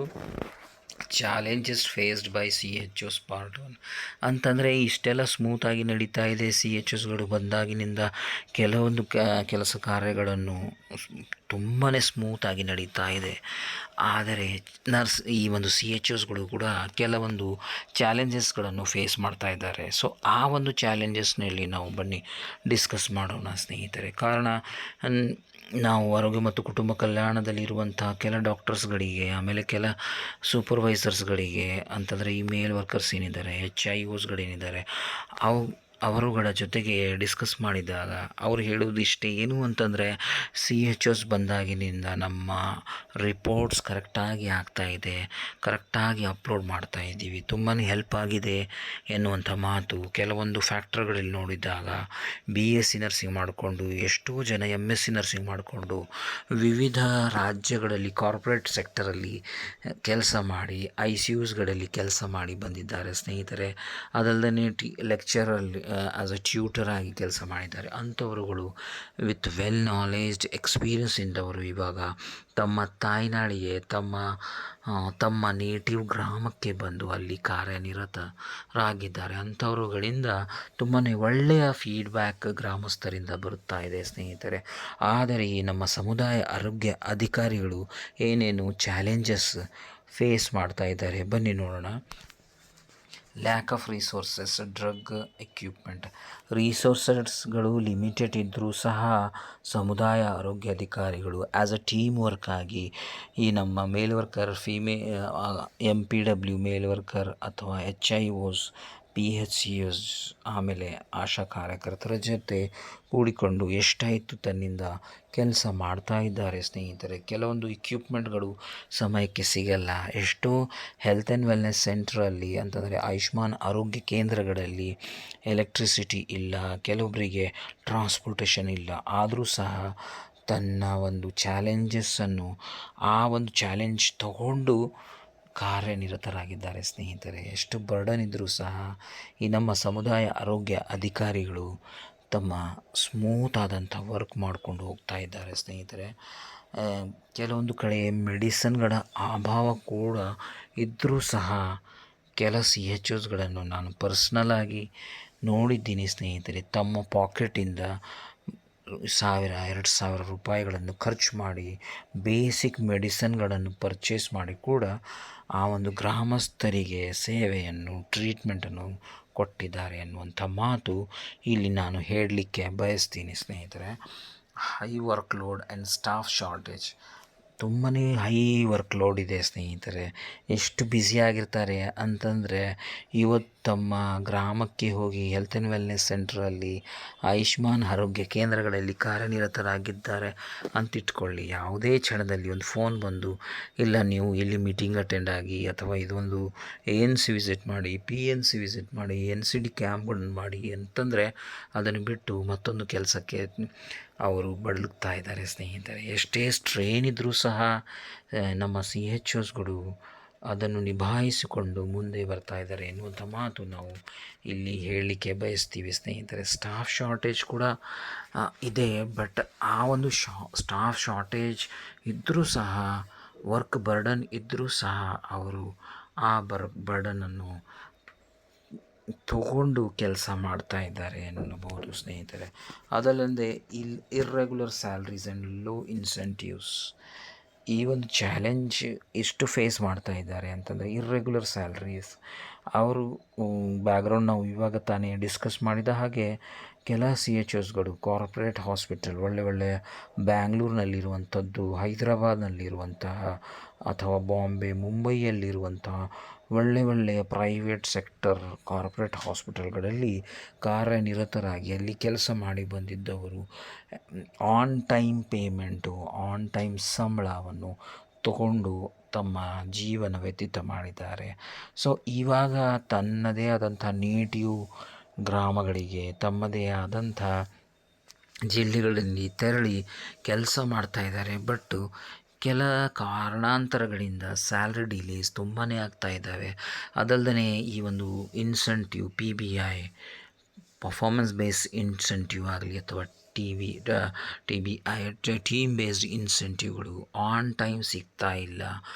S1: challenges faced by CHOs part 1. ಅಂತಂದರೆ ಇಷ್ಟೆಲ್ಲ ಸ್ಮೂತಾಗಿ ನಡೀತಾ ಇದೆ CHOಸ್ಗಳು ಬಂದಾಗಿನಿಂದ ಕೆಲವೊಂದು ಕೆಲಸ ಕಾರ್ಯಗಳನ್ನು ತುಂಬಾ ಸ್ಮೂತಾಗಿ ನಡೀತಾ ಇದೆ. ಆದರೆ ಈ ಒಂದು CHOಸ್ಗಳು ಕೂಡ ಕೆಲವೊಂದು ಚಾಲೆಂಜಸ್ಗಳನ್ನು ಫೇಸ್ ಮಾಡ್ತಾ ಇದ್ದಾರೆ. ಸೊ ಆ ಒಂದು ಚಾಲೆಂಜಸ್ನಲ್ಲಿ ನಾವು ಬನ್ನಿ ಡಿಸ್ಕಸ್ ಮಾಡೋಣ ಸ್ನೇಹಿತರೆ. ಕಾರಣ ನಾವು ಆರೋಗ್ಯ ಮತ್ತು ಕುಟುಂಬ ಕಲ್ಯಾಣದಲ್ಲಿರುವಂಥ ಕೆಲ ಡಾಕ್ಟರ್ಸ್ಗಳಿಗೆ, ಆಮೇಲೆ ಕೆಲ ಸೂಪರ್ವೈಸರ್ಸ್ಗಳಿಗೆ ಅಂತಂದರೆ ಈ ಮೇಲ್ ವರ್ಕರ್ಸ್ ಏನಿದ್ದಾರೆ, HIOಸ್ಗಳೇನಿದ್ದಾರೆ ಅವರುಗಳ ಜೊತೆಗೆ ಡಿಸ್ಕಸ್ ಮಾಡಿದಾಗ ಅವರು ಹೇಳೋದು ಇಷ್ಟೇ, ಏನು ಅಂತಂದರೆ CHOs ಬಂದಾಗಿನಿಂದ ನಮ್ಮ ರಿಪೋರ್ಟ್ಸ್ ಕರೆಕ್ಟಾಗಿ ಆಗ್ತಾಯಿದೆ, ಕರೆಕ್ಟಾಗಿ ಅಪ್ಲೋಡ್ ಮಾಡ್ತಾ ಇದ್ದೀವಿ, ತುಂಬಾ ಹೆಲ್ಪ್ ಆಗಿದೆ ಎನ್ನುವಂಥ ಮಾತು. ಕೆಲವೊಂದು ಫ್ಯಾಕ್ಟ್ರಿಗಳಲ್ಲಿ ನೋಡಿದಾಗ BSc ನರ್ಸಿಂಗ್ ಮಾಡಿಕೊಂಡು ಎಷ್ಟೋ ಜನ MSc ನರ್ಸಿಂಗ್ ಮಾಡಿಕೊಂಡು ವಿವಿಧ ರಾಜ್ಯಗಳಲ್ಲಿ ಕಾರ್ಪೊರೇಟ್ ಸೆಕ್ಟರಲ್ಲಿ ಕೆಲಸ ಮಾಡಿ ICUಸ್ಗಳಲ್ಲಿ ಕೆಲಸ ಮಾಡಿ ಬಂದಿದ್ದಾರೆ ಸ್ನೇಹಿತರೆ. ಅದಲ್ಲದೆ ಲೆಕ್ಚರಲ್ಲಿ ಆ್ಯಸ್ ಅ ಟ್ಯೂಟರ್ ಆಗಿ ಕೆಲಸ ಮಾಡಿದ್ದಾರೆ. ಅಂಥವರುಗಳು ವಿತ್ ವೆಲ್ ನಾಲೆಜ್ಡ್ ಎಕ್ಸ್ಪೀರಿಯನ್ಸ್ ಇಂದವರು ಇವಾಗ ತಮ್ಮ ತಾಯ್ನಾಡಿಗೆ, ತಮ್ಮ ನೇಟಿವ್ ಗ್ರಾಮಕ್ಕೆ ಬಂದು ಅಲ್ಲಿ ಕಾರ್ಯನಿರತರಾಗಿದ್ದಾರೆ. ಅಂಥವರುಗಳಿಂದ ತುಂಬಾ ಒಳ್ಳೆಯ ಫೀಡ್ಬ್ಯಾಕ್ ಗ್ರಾಮಸ್ಥರಿಂದ ಬರುತ್ತಾ ಇದೆ ಸ್ನೇಹಿತರೆ. ಆದರೆ ಈ ನಮ್ಮ ಸಮುದಾಯ ಆರೋಗ್ಯ ಅಧಿಕಾರಿಗಳು ಏನೇನು ಚಾಲೆಂಜಸ್ ಫೇಸ್ ಮಾಡ್ತಾ ಇದ್ದಾರೆ ಬನ್ನಿ ನೋಡೋಣ. Lack of resources, drug equipment. ರಿಸೋರ್ಸಸ್ಗಳು ಲಿಮಿಟೆಡ್ ಇದ್ದರೂ ಸಹ ಸಮುದಾಯ ಆರೋಗ್ಯ ಅಧಿಕಾರಿಗಳು ಆ್ಯಸ್ ಅ ಟೀಮ್ ವರ್ಕ್ ಆಗಿ ಈ ನಮ್ಮ ಮೇಲ್ ವರ್ಕರ್, MPW ಮೇಲ್ ವರ್ಕರ್ ಅಥವಾ HIOs, PHCOs ಆಮೇಲೆ ಆಶಾ ಕಾರ್ಯಕರ್ತರ ಜೊತೆ ಕೂಡಿಕೊಂಡು ಎಷ್ಟಾಯಿತು ತನ್ನಿಂದ ಕೆಲಸ ಮಾಡ್ತಾ ಇದ್ದಾರೆ ಸ್ನೇಹಿತರೆ. ಕೆಲವೊಂದು ಇಕ್ವಿಪ್ಮೆಂಟ್ಗಳು ಸಮಯಕ್ಕೆ ಸಿಗಲ್ಲ. ಎಷ್ಟೋ ಹೆಲ್ತ್ ಆ್ಯಂಡ್ ವೆಲ್ನೆಸ್ ಸೆಂಟ್ರಲ್ಲಿ ಅಂತಂದರೆ ಆಯುಷ್ಮಾನ್ ಆರೋಗ್ಯ ಕೇಂದ್ರಗಳಲ್ಲಿ ಎಲೆಕ್ಟ್ರಿಸಿಟಿ ಇಲ್ಲ, ಕೆಲವೊಬ್ಬರಿಗೆ ಟ್ರಾನ್ಸ್ಪೋರ್ಟೇಷನ್ ಇಲ್ಲ. ಆದರೂ ಸಹ ತನ್ನ ಒಂದು ಚಾಲೆಂಜಸ್ಸನ್ನು ಆ ಒಂದು ಚಾಲೆಂಜ್ ತಗೊಂಡು ಕಾರ್ಯನಿರತರಾಗಿದ್ದಾರೆ ಸ್ನೇಹಿತರೆ. ಎಷ್ಟು ಬರ್ಡನ್ ಇದ್ದರೂ ಸಹ ಈ ನಮ್ಮ ಸಮುದಾಯ ಆರೋಗ್ಯ ಅಧಿಕಾರಿಗಳು ತಮ್ಮ ಸ್ಮೂತ್ ಆದಂಥ ವರ್ಕ್ ಮಾಡಿಕೊಂಡು ಹೋಗ್ತಾ ಇದ್ದಾರೆ ಸ್ನೇಹಿತರೆ. ಕೆಲವೊಂದು ಕಡೆ ಮೆಡಿಸನ್ಗಳ ಅಭಾವ ಕೂಡ ಇದ್ದರೂ ಸಹ ಕೆಲ CHOಸ್ಗಳನ್ನು ನಾನು ಪರ್ಸ್ನಲಾಗಿ ನೋಡಿದ್ದೀನಿ ಸ್ನೇಹಿತರೆ. ತಮ್ಮ ಪಾಕೆಟಿಂದ 1,000-2,000 ರೂಪಾಯಿಗಳನ್ನು ಖರ್ಚು ಮಾಡಿ ಬೇಸಿಕ್ ಮೆಡಿಸನ್ಗಳನ್ನು ಪರ್ಚೇಸ್ ಮಾಡಿ ಕೂಡ ಆ ಒಂದು ಗ್ರಾಮಸ್ಥರಿಗೆ ಸೇವೆಯನ್ನು, ಟ್ರೀಟ್ಮೆಂಟನ್ನು ಕೊಟ್ಟಿದ್ದಾರೆ ಅನ್ನುವಂಥ ಮಾತು ಇಲ್ಲಿ ನಾನು ಹೇಳಲಿಕ್ಕೆ ಬಯಸ್ತೀನಿ ಸ್ನೇಹಿತರೆ. High work load and staff shortage, ತುಂಬಾ ಹೈ ವರ್ಕ್ ಲೋಡ್ ಇದೆ ಸ್ನೇಹಿತರೆ. ಎಷ್ಟು ಬ್ಯುಸಿಯಾಗಿರ್ತಾರೆ ಅಂತಂದರೆ, ಇವತ್ತು ತಮ್ಮ ಗ್ರಾಮಕ್ಕೆ ಹೋಗಿ ಹೆಲ್ತ್ ಆ್ಯಂಡ್ ವೆಲ್ನೆಸ್ ಸೆಂಟ್ರಲ್ಲಿ, ಆಯುಷ್ಮಾನ್ ಆರೋಗ್ಯ ಕೇಂದ್ರಗಳಲ್ಲಿ ಕಾರ್ಯನಿರತರಾಗಿದ್ದಾರೆ ಅಂತಿಟ್ಕೊಳ್ಳಿ. ಯಾವುದೇ ಕ್ಷಣದಲ್ಲಿ ಒಂದು ಫೋನ್ ಬಂದು, ಇಲ್ಲ ನೀವು ಇಲ್ಲಿ ಮೀಟಿಂಗ್ ಅಟೆಂಡ್ ಆಗಿ, ಅಥವಾ ಇದೊಂದು ANC ವಿಸಿಟ್ ಮಾಡಿ, PNC ವಿಸಿಟ್ ಮಾಡಿ, NCD ಕ್ಯಾಂಪ್ಗಳನ್ನು ಮಾಡಿ ಅಂತಂದರೆ ಅದನ್ನು ಬಿಟ್ಟು ಮತ್ತೊಂದು ಕೆಲಸಕ್ಕೆ ಅವರು ಬಳಲ್ತಾ ಇದ್ದಾರೆ ಸ್ನೇಹಿತರೆ. ಎಷ್ಟೇ ಸ್ಟ್ರೇನ್ ಇದ್ದರೂ ಸಹ ನಮ್ಮ CHOಸ್ಗಳು ಅದನ್ನು ನಿಭಾಯಿಸಿಕೊಂಡು ಮುಂದೆ ಬರ್ತಾ ಇದ್ದಾರೆ ಎನ್ನುವಂಥ ಮಾತು ನಾವು ಇಲ್ಲಿ ಹೇಳಲಿಕ್ಕೆ ಬಯಸ್ತೀವಿ ಸ್ನೇಹಿತರೆ. ಸ್ಟಾಫ್ ಶಾರ್ಟೇಜ್ ಕೂಡ ಇದೆ, ಬಟ್ ಆ ಒಂದು ಸ್ಟಾಫ್ ಶಾರ್ಟೇಜ್ ಇದ್ದರೂ ಸಹ, ವರ್ಕ್ ಬರ್ಡನ್ ಇದ್ದರೂ ಸಹ ಅವರು ಆ ಬರ್ಡನನ್ನು ತಗೊಂಡು ಕೆಲಸ ಮಾಡ್ತಾ ಇದ್ದಾರೆ ಎನ್ನಬಹುದು ಸ್ನೇಹಿತರೆ. ಅದಲ್ಲದೆ irregular salaries and low incentives, ಈ ಒಂದು ಚಾಲೆಂಜ್ ಎಷ್ಟು ಫೇಸ್ ಮಾಡ್ತಾ ಇದ್ದಾರೆ ಅಂತಂದರೆ, ಇರ್ರೆಗ್ಯುಲರ್ ಸ್ಯಾಲ್ರೀಸ್. ಅವರು ಬ್ಯಾಕ್ಗ್ರೌಂಡ್ ನಾವು ಇವಾಗ ತಾನೇ ಡಿಸ್ಕಸ್ ಮಾಡಿದ ಹಾಗೆ ಕೆಲ CHOಸ್ಗಳು ಕಾರ್ಪೊರೇಟ್ ಹಾಸ್ಪಿಟಲ್, ಒಳ್ಳೆಯ ಬ್ಯಾಂಗ್ಳೂರಿನಲ್ಲಿರುವಂಥದ್ದು, ಹೈದರಾಬಾದ್ನಲ್ಲಿರುವಂತಹ, ಅಥವಾ ಬಾಂಬೆ, ಮುಂಬೈಯಲ್ಲಿರುವಂತಹ ಒಳ್ಳೆಯ ಪ್ರೈವೇಟ್ ಸೆಕ್ಟರ್ ಕಾರ್ಪೊರೇಟ್ ಹಾಸ್ಪಿಟಲ್ಗಳಲ್ಲಿ ಕಾರ್ಯನಿರತರಾಗಿ ಅಲ್ಲಿ ಕೆಲಸ ಮಾಡಿ ಬಂದಿದ್ದವರು on time payment, on time ಸಂಬಳವನ್ನು ತಗೊಂಡು ತಮ್ಮ ಜೀವನ ವ್ಯತೀತ ಮಾಡಿದ್ದಾರೆ. ಸೊ ಇವಾಗ ತನ್ನದೇ ಆದಂಥ ನೇಟಿವ್ ಗ್ರಾಮಗಳಿಗೆ, ತಮ್ಮದೇ ಆದಂಥ ಜಿಲ್ಲೆಗಳಲ್ಲಿ ತೆರಳಿ ಕೆಲಸ ಮಾಡ್ತಾ ಇದ್ದಾರೆ. ಬಟ್ಟು ಕೆಲ ಕಾರಣಾಂತರಗಳಿಂದ ಸ್ಯಾಲ್ರಿ ಡಿಲೇಸ್ ತುಂಬಾ ಆಗ್ತಾ ಇದ್ದಾವೆ. ಅದಲ್ಲದೆ ಈ ಒಂದು incentive, PBI, performance based incentive ಆಗಲಿ, ಅಥವಾ TBI, ಟೀಮ್ ಬೇಸ್ಡ್ ಇನ್ಸೆಂಟಿವ್ಗಳು ಆನ್ ಟೈಮ್ ಸಿಗ್ತಾ ಇಲ್ಲ,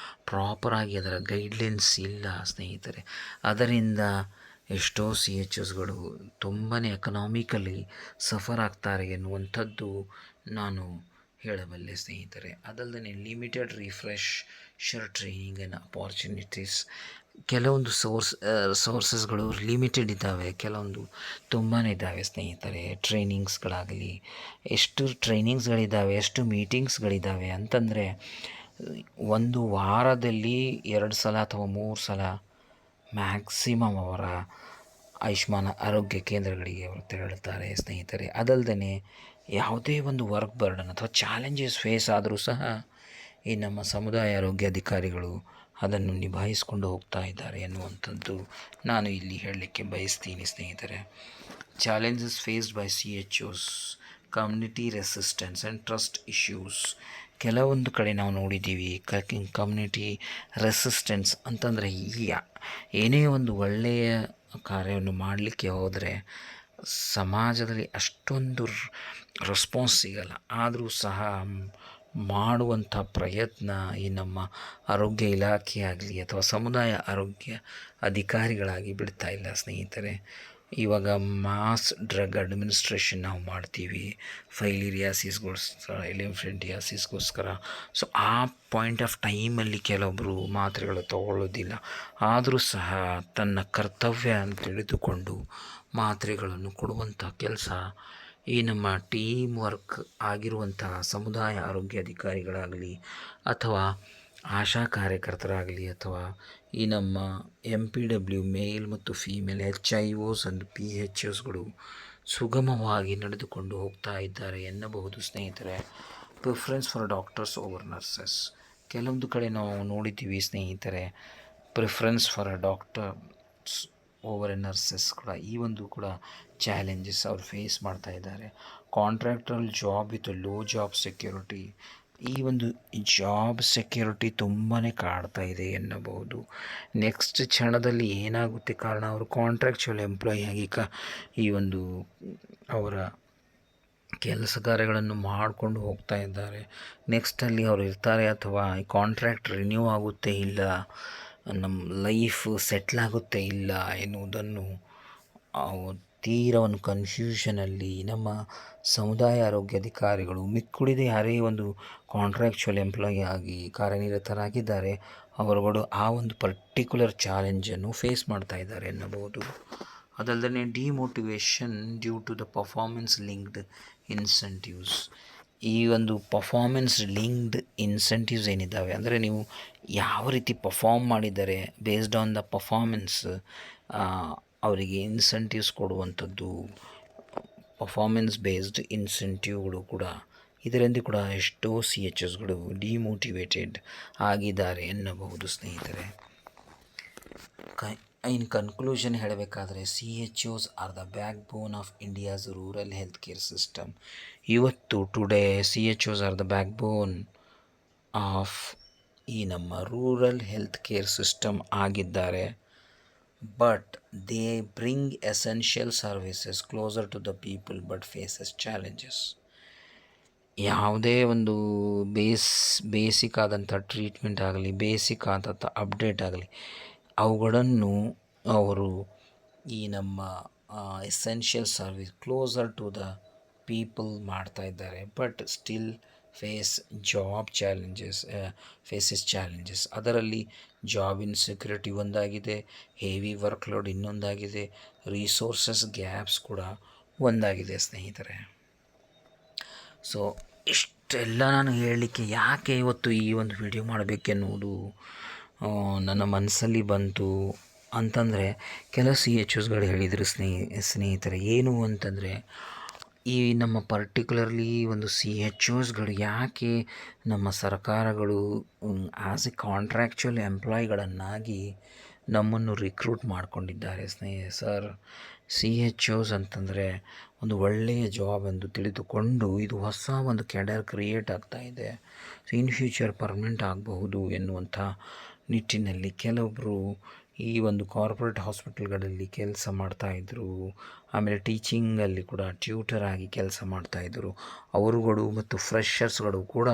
S1: ಪ್ರಾಪರಾಗಿ ಅದರ ಗೈಡ್ಲೈನ್ಸ್ ಇಲ್ಲ ಸ್ನೇಹಿತರೆ. ಅದರಿಂದ ಎಷ್ಟೋ CHOಸ್ಗಳು ತುಂಬಾ ಎಕನಾಮಿಕಲಿ ಸಫರ್ ಆಗ್ತಾರೆ ಎನ್ನುವಂಥದ್ದು ನಾನು ಹೇಳಬಲ್ಲೆ ಸ್ನೇಹಿತರೆ. ಅದಲ್ಲದೆ limited refresher training and opportunities, ಕೆಲವೊಂದು ಸೋರ್ಸಸ್ಗಳು ಲಿಮಿಟೆಡ್ ಇದ್ದಾವೆ, ಕೆಲವೊಂದು ತುಂಬಾ ಇದ್ದಾವೆ ಸ್ನೇಹಿತರೆ. ಟ್ರೈನಿಂಗ್ಸ್ಗಳಾಗಲಿ, ಎಷ್ಟು ಟ್ರೈನಿಂಗ್ಸ್ಗಳಿದ್ದಾವೆ, ಎಷ್ಟು ಮೀಟಿಂಗ್ಸ್ಗಳಿದ್ದಾವೆ ಅಂತಂದರೆ, ಒಂದು ವಾರದಲ್ಲಿ 2 ಸಲ ಅಥವಾ 3 ಸಲ ಮ್ಯಾಕ್ಸಿಮಮ್ ಅವರ ಆಯುಷ್ಮಾನ್ ಆರೋಗ್ಯ ಕೇಂದ್ರಗಳಿಗೆ ಅವರು ತೆರಳುತ್ತಾರೆ ಸ್ನೇಹಿತರೆ. ಅದಲ್ಲದೆ ಯಾವುದೇ ಒಂದು ವರ್ಕ್ ಬರ್ಡನ್ ಅಥವಾ ಚಾಲೆಂಜಸ್ ಫೇಸ್ ಆದರೂ ಸಹ ಈ ನಮ್ಮ ಸಮುದಾಯ ಆರೋಗ್ಯ ಅಧಿಕಾರಿಗಳು ಅದನ್ನು ನಿಭಾಯಿಸ್ಕೊಂಡು ಹೋಗ್ತಾ ಇದ್ದಾರೆ ಎನ್ನುವಂಥದ್ದು ನಾನು ಇಲ್ಲಿ ಹೇಳಲಿಕ್ಕೆ ಬಯಸ್ತೀನಿ ಸ್ನೇಹಿತರೆ. Challenges faced by CHOs, community resistance and trust issues. ಕೆಲವೊಂದು ಕಡೆ ನಾವು ನೋಡಿದ್ದೀವಿ, ಕಮ್ಯುನಿಟಿ ರೆಸಿಸ್ಟೆನ್ಸ್ ಅಂತಂದರೆ, ಏನೇ ಒಂದು ಒಳ್ಳೆಯ ಕಾರ್ಯವನ್ನು ಮಾಡಲಿಕ್ಕೆ ಹೋದರೆ ಸಮಾಜದಲ್ಲಿ ಅಷ್ಟೊಂದು ರೆಸ್ಪಾನ್ಸ್ ಸಿಗಲ್ಲ. ಆದರೂ ಸಹ ಮಾಡುವಂಥ ಪ್ರಯತ್ನ ಈ ನಮ್ಮ ಆರೋಗ್ಯ ಇಲಾಖೆ ಆಗಲಿ ಅಥವಾ ಸಮುದಾಯ ಆರೋಗ್ಯ ಅಧಿಕಾರಿಗಳಾಗಿ ಬಿಡ್ತಾ ಇಲ್ಲ ಸ್ನೇಹಿತರೆ. ಇವಾಗ ಮಾಸ್ ಡ್ರಗ್ ಅಡ್ಮಿನಿಸ್ಟ್ರೇಷನ್ ನಾವು ಮಾಡ್ತೀವಿ, ಫೈಲೇರಿಯಾಸಿಸ್ಗೋಸ್ಕರ, ಎಲಿಫೆಂಟಿಯಾಸಿಸ್ಗೋಸ್ಕರ. ಸೊ ಆ ಪಾಯಿಂಟ್ ಆಫ್ ಟೈಮಲ್ಲಿ ಕೆಲವೊಬ್ಬರು ಮಾತ್ರೆಗಳು ತಗೊಳ್ಳೋದಿಲ್ಲ, ಆದರೂ ಸಹ ತನ್ನ ಕರ್ತವ್ಯ ಅಂತ ತಿಳಿದುಕೊಂಡು ಮಾತ್ರೆಗಳನ್ನು ಕೊಡುವಂಥ ಕೆಲಸ ಈ ನಮ್ಮ ಟೀಮ್ ವರ್ಕ್ ಆಗಿರುವಂತಹ ಸಮುದಾಯ ಆರೋಗ್ಯ ಅಧಿಕಾರಿಗಳಾಗಲಿ, ಅಥವಾ ಆಶಾ ಕಾರ್ಯಕರ್ತರಾಗಲಿ, ಅಥವಾ ಈ ನಮ್ಮ MPW ಮೇಲ್ ಮತ್ತು ಫೀಮೇಲ್ HIOs and PHOಸ್ಗಳು ಸುಗಮವಾಗಿ ನಡೆದುಕೊಂಡು ಹೋಗ್ತಾ ಇದ್ದಾರೆ ಎನ್ನಬಹುದು ಸ್ನೇಹಿತರೆ. Preference for doctors over nurses, ಕೆಲವೊಂದು ಕಡೆ ನಾವು ನೋಡಿದ್ದೀವಿ ಸ್ನೇಹಿತರೆ, preference for doctors over nurses ಕೂಡ ಈ ಒಂದು ಕೂಡ ಚಾಲೆಂಜಸ್ ಅವ್ರು ಫೇಸ್ ಮಾಡ್ತಾ ಇದ್ದಾರೆ. Contractual job with low job security, ಈ ಒಂದು ಜಾಬ್ ಸೆಕ್ಯೂರಿಟಿ ತುಂಬಾ ಕಾಡ್ತಾ ಇದೆ ಎನ್ನಬಹುದು. ನೆಕ್ಸ್ಟ್ ಕ್ಷಣದಲ್ಲಿ ಏನಾಗುತ್ತೆ, ಕಾರಣ ಅವರು ಕಾಂಟ್ರಾಕ್ಚುಯಲ್ ಎಂಪ್ಲಾಯಿ ಆಗಿ ಈ ಒಂದು ಅವರ ಕೆಲಸ ಕಾರ್ಯಗಳನ್ನು ಮಾಡಿಕೊಂಡು ಹೋಗ್ತಾ ಇದ್ದಾರೆ. ನೆಕ್ಸ್ಟಲ್ಲಿ ಅವರು ಇರ್ತಾರೆ ಅಥವಾ ಈ ಕಾಂಟ್ರಾಕ್ಟ್ ರಿನ್ಯೂ ಆಗುತ್ತೆ ಇಲ್ಲ, ನಮ್ಮ ಲೈಫ್ ಸೆಟ್ಲಾಗುತ್ತೆ ಇಲ್ಲ ಎನ್ನುವುದನ್ನು ತೀರ ಒಂದು ಕನ್ಫ್ಯೂಷನಲ್ಲಿ ನಮ್ಮ ಸಮುದಾಯ ಆರೋಗ್ಯ ಅಧಿಕಾರಿಗಳು ಮಿಕ್ಕುಳಿದ ಯಾರೇ ಒಂದು ಕಾಂಟ್ರಾಕ್ಚುಯಲ್ ಎಂಪ್ಲಾಯಿ ಆಗಿ ಕಾರ್ಯನಿರತರಾಗಿದ್ದಾರೆ ಅವರುಗಳು ಆ ಒಂದು ಪರ್ಟಿಕ್ಯುಲರ್ ಚಾಲೆಂಜನ್ನು ಫೇಸ್ ಮಾಡ್ತಾ ಇದ್ದಾರೆ ಎನ್ನಬಹುದು. ಅದಲ್ಲದೆ demotivation due to the performance linked incentives. ಈ ಒಂದು ಪರ್ಫಾರ್ಮೆನ್ಸ್ ಲಿಂಕ್ಡ್ ಇನ್ಸೆಂಟಿವ್ಸ್ ಏನಿದ್ದಾವೆ ಅಂದರೆ ನೀವು ಯಾವ ರೀತಿ ಪರ್ಫಾರ್ಮ್ ಮಾಡಿದ್ದಾರೆ ಬೇಸ್ಡ್ ಆನ್ ದ ಪರ್ಫಾರ್ಮೆನ್ಸ್ ಅವರಿಗೆ ಇನ್ಸೆಂಟಿವ್ಸ್ ಕೊಡುವಂಥದ್ದು, ಪರ್ಫಾರ್ಮೆನ್ಸ್ ಬೇಸ್ಡ್ ಇನ್ಸೆಂಟಿವ್ಗಳು ಕೂಡ ಇದರಿಂದ ಕೂಡ ಎಷ್ಟೋ CHSಗಳು ಡಿಮೋಟಿವೇಟೆಡ್ ಆಗಿದ್ದಾರೆ ಎನ್ನಬಹುದು ಸ್ನೇಹಿತರೆ. ಇನ್ ಕನ್ಕ್ಲೂಷನ್ ಹೇಳಬೇಕಾದ್ರೆ CHOs are the backbone of India's rural health care system. ಇವತ್ತು today CHOs are the backbone of ಈ ನಮ್ಮ ರೂರಲ್ ಹೆಲ್ತ್ ಕೇರ್ ಸಿಸ್ಟಮ್ ಆಗಿದ್ದಾರೆ. But they bring essential services closer to the people but faces challenges. ಯಾವುದೇ ಒಂದು basic ಆದಂಥ treatment ಆಗಲಿ, basic ಆದಂಥ update ಆಗಲಿ, ಅವುಗಳನ್ನು ಅವರು ಈ ನಮ್ಮ essential service closer to the people ಮಾಡ್ತಾ ಇದ್ದಾರೆ. But still faces challenges. ಅದರಲ್ಲಿ ಜಾಬ್ ಇನ್ಸೆಕ್ಯೂರಿಟಿ ಒಂದಾಗಿದೆ, ಹೆವಿ ವರ್ಕ್ಲೋಡ್ ಇನ್ನೊಂದಾಗಿದೆ, ರಿಸೋರ್ಸಸ್ ಗ್ಯಾಪ್ಸ್ ಕೂಡ ಒಂದಾಗಿದೆ ಸ್ನೇಹಿತರೆ. ಸೊ ಇಷ್ಟೆಲ್ಲ ನಾನು ಹೇಳಲಿಕ್ಕೆ ಯಾಕೆ ಇವತ್ತು ಈ ಒಂದು ವಿಡಿಯೋ ಮಾಡಬೇಕೆನ್ನುವುದು ನನ್ನ ಮನಸ್ಸಲ್ಲಿ ಬಂತು ಅಂತಂದರೆ, ಕೆಲ CHOsಗಳು ಹೇಳಿದರು ಸ್ನೇಹಿತರೆ ಏನು ಅಂತಂದರೆ, ಈ ನಮ್ಮ ಪರ್ಟಿಕ್ಯುಲರ್ಲಿ ಒಂದು CHOsಗಳು ಯಾಕೆ ನಮ್ಮ ಸರ್ಕಾರಗಳು ಆ್ಯಸ್ ಎ ಕಾಂಟ್ರಾಕ್ಚುಯಲ್ ಎಂಪ್ಲಾಯಿಗಳನ್ನಾಗಿ ನಮ್ಮನ್ನು ರಿಕ್ರೂಟ್ ಮಾಡಿಕೊಂಡಿದ್ದಾರೆ ಸರ್. CHOs ಅಂತಂದರೆ ಒಂದು ಒಳ್ಳೆಯ ಜಾಬ್ ಎಂದು ತಿಳಿದುಕೊಂಡು ಇದು ಹೊಸ ಒಂದು ಕ್ಯಾಡರ್ ಕ್ರಿಯೇಟ್ ಆಗ್ತಾ ಇದೆ, ಸೊ ಇನ್ ಫ್ಯೂಚರ್ ಪರ್ಮನೆಂಟ್ ಆಗಬಹುದು ಎನ್ನುವಂಥ ನಿಟ್ಟಿನಲ್ಲಿ ಕೆಲವೊಬ್ಬರು ಈ ಒಂದು ಕಾರ್ಪೊರೇಟ್ ಹಾಸ್ಪಿಟಲ್ಗಳಲ್ಲಿ ಕೆಲಸ ಮಾಡ್ತಾಯಿದ್ರು. ಆಮೇಲೆ ಟೀಚಿಂಗಲ್ಲಿ ಕೂಡ ಟ್ಯೂಟರ್ ಆಗಿ ಕೆಲಸ ಮಾಡ್ತಾಯಿದ್ರು. ಅವರುಗಳು ಮತ್ತು ಫ್ರೆಷರ್ಸ್ಗಳು ಕೂಡ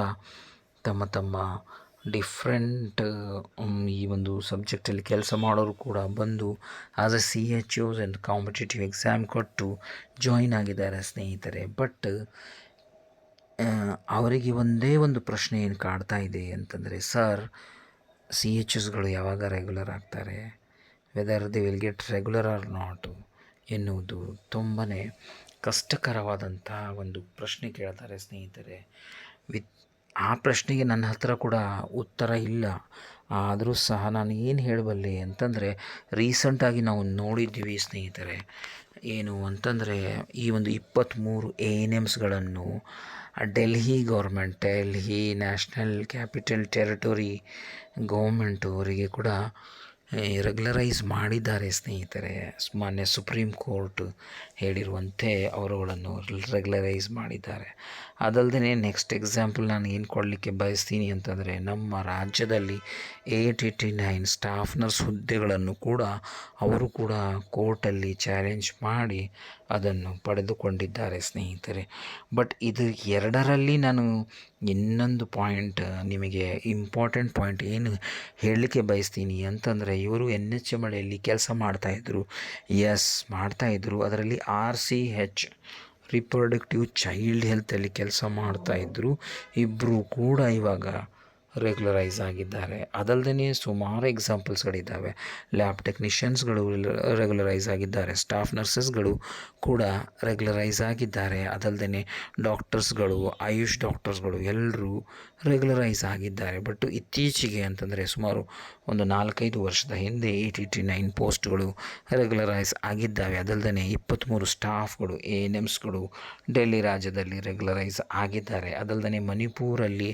S1: ತಮ್ಮ ಡಿಫ್ರೆಂಟ್ ಈ ಒಂದು ಸಬ್ಜೆಕ್ಟಲ್ಲಿ ಕೆಲಸ ಮಾಡೋರು ಕೂಡ ಬಂದು ಆಸ್ ಎ CHOs ಎಂದು ಕಾಂಪಿಟೇಟಿವ್ ಎಕ್ಸಾಮ್ ಕೊಟ್ಟು ಜಾಯಿನ್ ಆಗಿದ್ದಾರೆ ಸ್ನೇಹಿತರೆ. ಬಟ್ ಅವರಿಗೆ ಒಂದೇ ಒಂದು ಪ್ರಶ್ನೆ ಏನು ಕಾಡ್ತಾ ಇದೆ ಅಂತಂದರೆ, ಸರ್ CHOsಗಳು ಯಾವಾಗ ರೆಗ್ಯುಲರ್ ಆಗ್ತಾರೆ, whether they will get regular or not ಎನ್ನುವುದು ತುಂಬಾ ಕಷ್ಟಕರವಾದಂಥ ಒಂದು ಪ್ರಶ್ನೆ ಕೇಳ್ತಾರೆ ಸ್ನೇಹಿತರೆ. ಆ ಪ್ರಶ್ನೆಗೆ ನನ್ನ ಹತ್ರ ಕೂಡ ಉತ್ತರ ಇಲ್ಲ. ಆದರೂ ಸಹ ನಾನು ಏನು ಹೇಳಬಲ್ಲೆ ಅಂತಂದರೆ, ರೀಸೆಂಟಾಗಿ ನಾವು ನೋಡಿದ್ದೀವಿ ಸ್ನೇಹಿತರೆ, ಏನು ಅಂತಂದರೆ ಈ ಒಂದು 23 ANMsಗಳನ್ನು Delhi national capital territory government ಅವರಿಗೆ ಕೂಡ ರೆಗ್ಯುಲರೈಸ್ ಮಾಡಿದ್ದಾರೆ ಸ್ನೇಹಿತರೆ. ಮಾನ್ಯ ಸುಪ್ರೀಂ ಕೋರ್ಟ್ ಹೇಳಿರುವಂತೆ ಅವರುಗಳನ್ನು ರೆಗ್ಯುಲರೈಸ್ ಮಾಡಿದ್ದಾರೆ. ಅದಲ್ಲದೆ ನೆಕ್ಸ್ಟ್ ಎಕ್ಸಾಂಪಲ್ ನಾನು ಏನು ಕೊಡಲಿಕ್ಕೆ ಬಯಸ್ತೀನಿ ಅಂತಂದರೆ, ನಮ್ಮ ರಾಜ್ಯದಲ್ಲಿ 889 ಸ್ಟಾಫ್ ನರ್ಸ್ ಹುದ್ದೆಗಳನ್ನು ಕೂಡ ಅವರು ಕೂಡ ಕೋರ್ಟಲ್ಲಿ ಚಾಲೆಂಜ್ ಮಾಡಿ ಅದನ್ನು ಪಡೆದುಕೊಂಡಿದ್ದಾರೆ ಸ್ನೇಹಿತರೆ. ಬಟ್ ಇದು ಎರಡರಲ್ಲಿ ನಾನು ಇನ್ನೊಂದು ಪಾಯಿಂಟ್ ನಿಮಗೆ ಇಂಪಾರ್ಟೆಂಟ್ ಪಾಯಿಂಟ್ ಏನು ಹೇಳಲಿಕ್ಕೆ ಬಯಸ್ತೀನಿ ಅಂತಂದರೆ, ಇವರು NHM ಕೆಲಸ ಮಾಡ್ತಾಯಿದ್ರು, ಮಾಡ್ತಾಯಿದ್ರು. ಅದರಲ್ಲಿ RCH ರಿಪ್ರೊಡಕ್ಟಿವ್ ಚೈಲ್ಡ್ ಹೆಲ್ತಲ್ಲಿ ಕೆಲಸ ಮಾಡ್ತಾಯಿದ್ರು. ಇಬ್ಬರು ಕೂಡ ಇವಾಗ ರೆಗ್ಯುಲರೈಸ್ ಆಗಿದ್ದಾರೆ. ಅದಲ್ಲದೆ ಸುಮಾರು ಎಕ್ಸಾಂಪಲ್ಸ್ಗಳಿದ್ದಾವೆ. ಲ್ಯಾಬ್ ಟೆಕ್ನಿಷಿಯನ್ಸ್ಗಳು ರೆಗ್ಯುಲರೈಸ್ ಆಗಿದ್ದಾರೆ, ಸ್ಟಾಫ್ ನರ್ಸಸ್ಗಳು ಕೂಡ ರೆಗ್ಯುಲರೈಸ್ ಆಗಿದ್ದಾರೆ. ಅದಲ್ಲದೆ ಡಾಕ್ಟರ್ಸ್ಗಳು, ಆಯುಷ್ ಡಾಕ್ಟರ್ಸ್ಗಳು ಎಲ್ಲರೂ ರೆಗ್ಯುಲರೈಸ್ ಆಗಿದ್ದಾರೆ. ಬಟ್ ಇತ್ತೀಚೆಗೆ ಅಂತಂದರೆ ಸುಮಾರು ಒಂದು 4-5 ವರ್ಷದ ಹಿಂದೆ 889 ಪೋಸ್ಟ್ಗಳು ರೆಗ್ಯುಲರೈಸ್ ಆಗಿದ್ದಾವೆ. ಅದಲ್ಲದೆ 23 ಸ್ಟಾಫ್ಗಳು ANMsಗಳು ಡೆಲ್ಲಿ ರಾಜ್ಯದಲ್ಲಿ ರೆಗ್ಯುಲರೈಸ್ ಆಗಿದ್ದಾರೆ. ಅದಲ್ಲದೆ ಮಣಿಪುರಲ್ಲಿ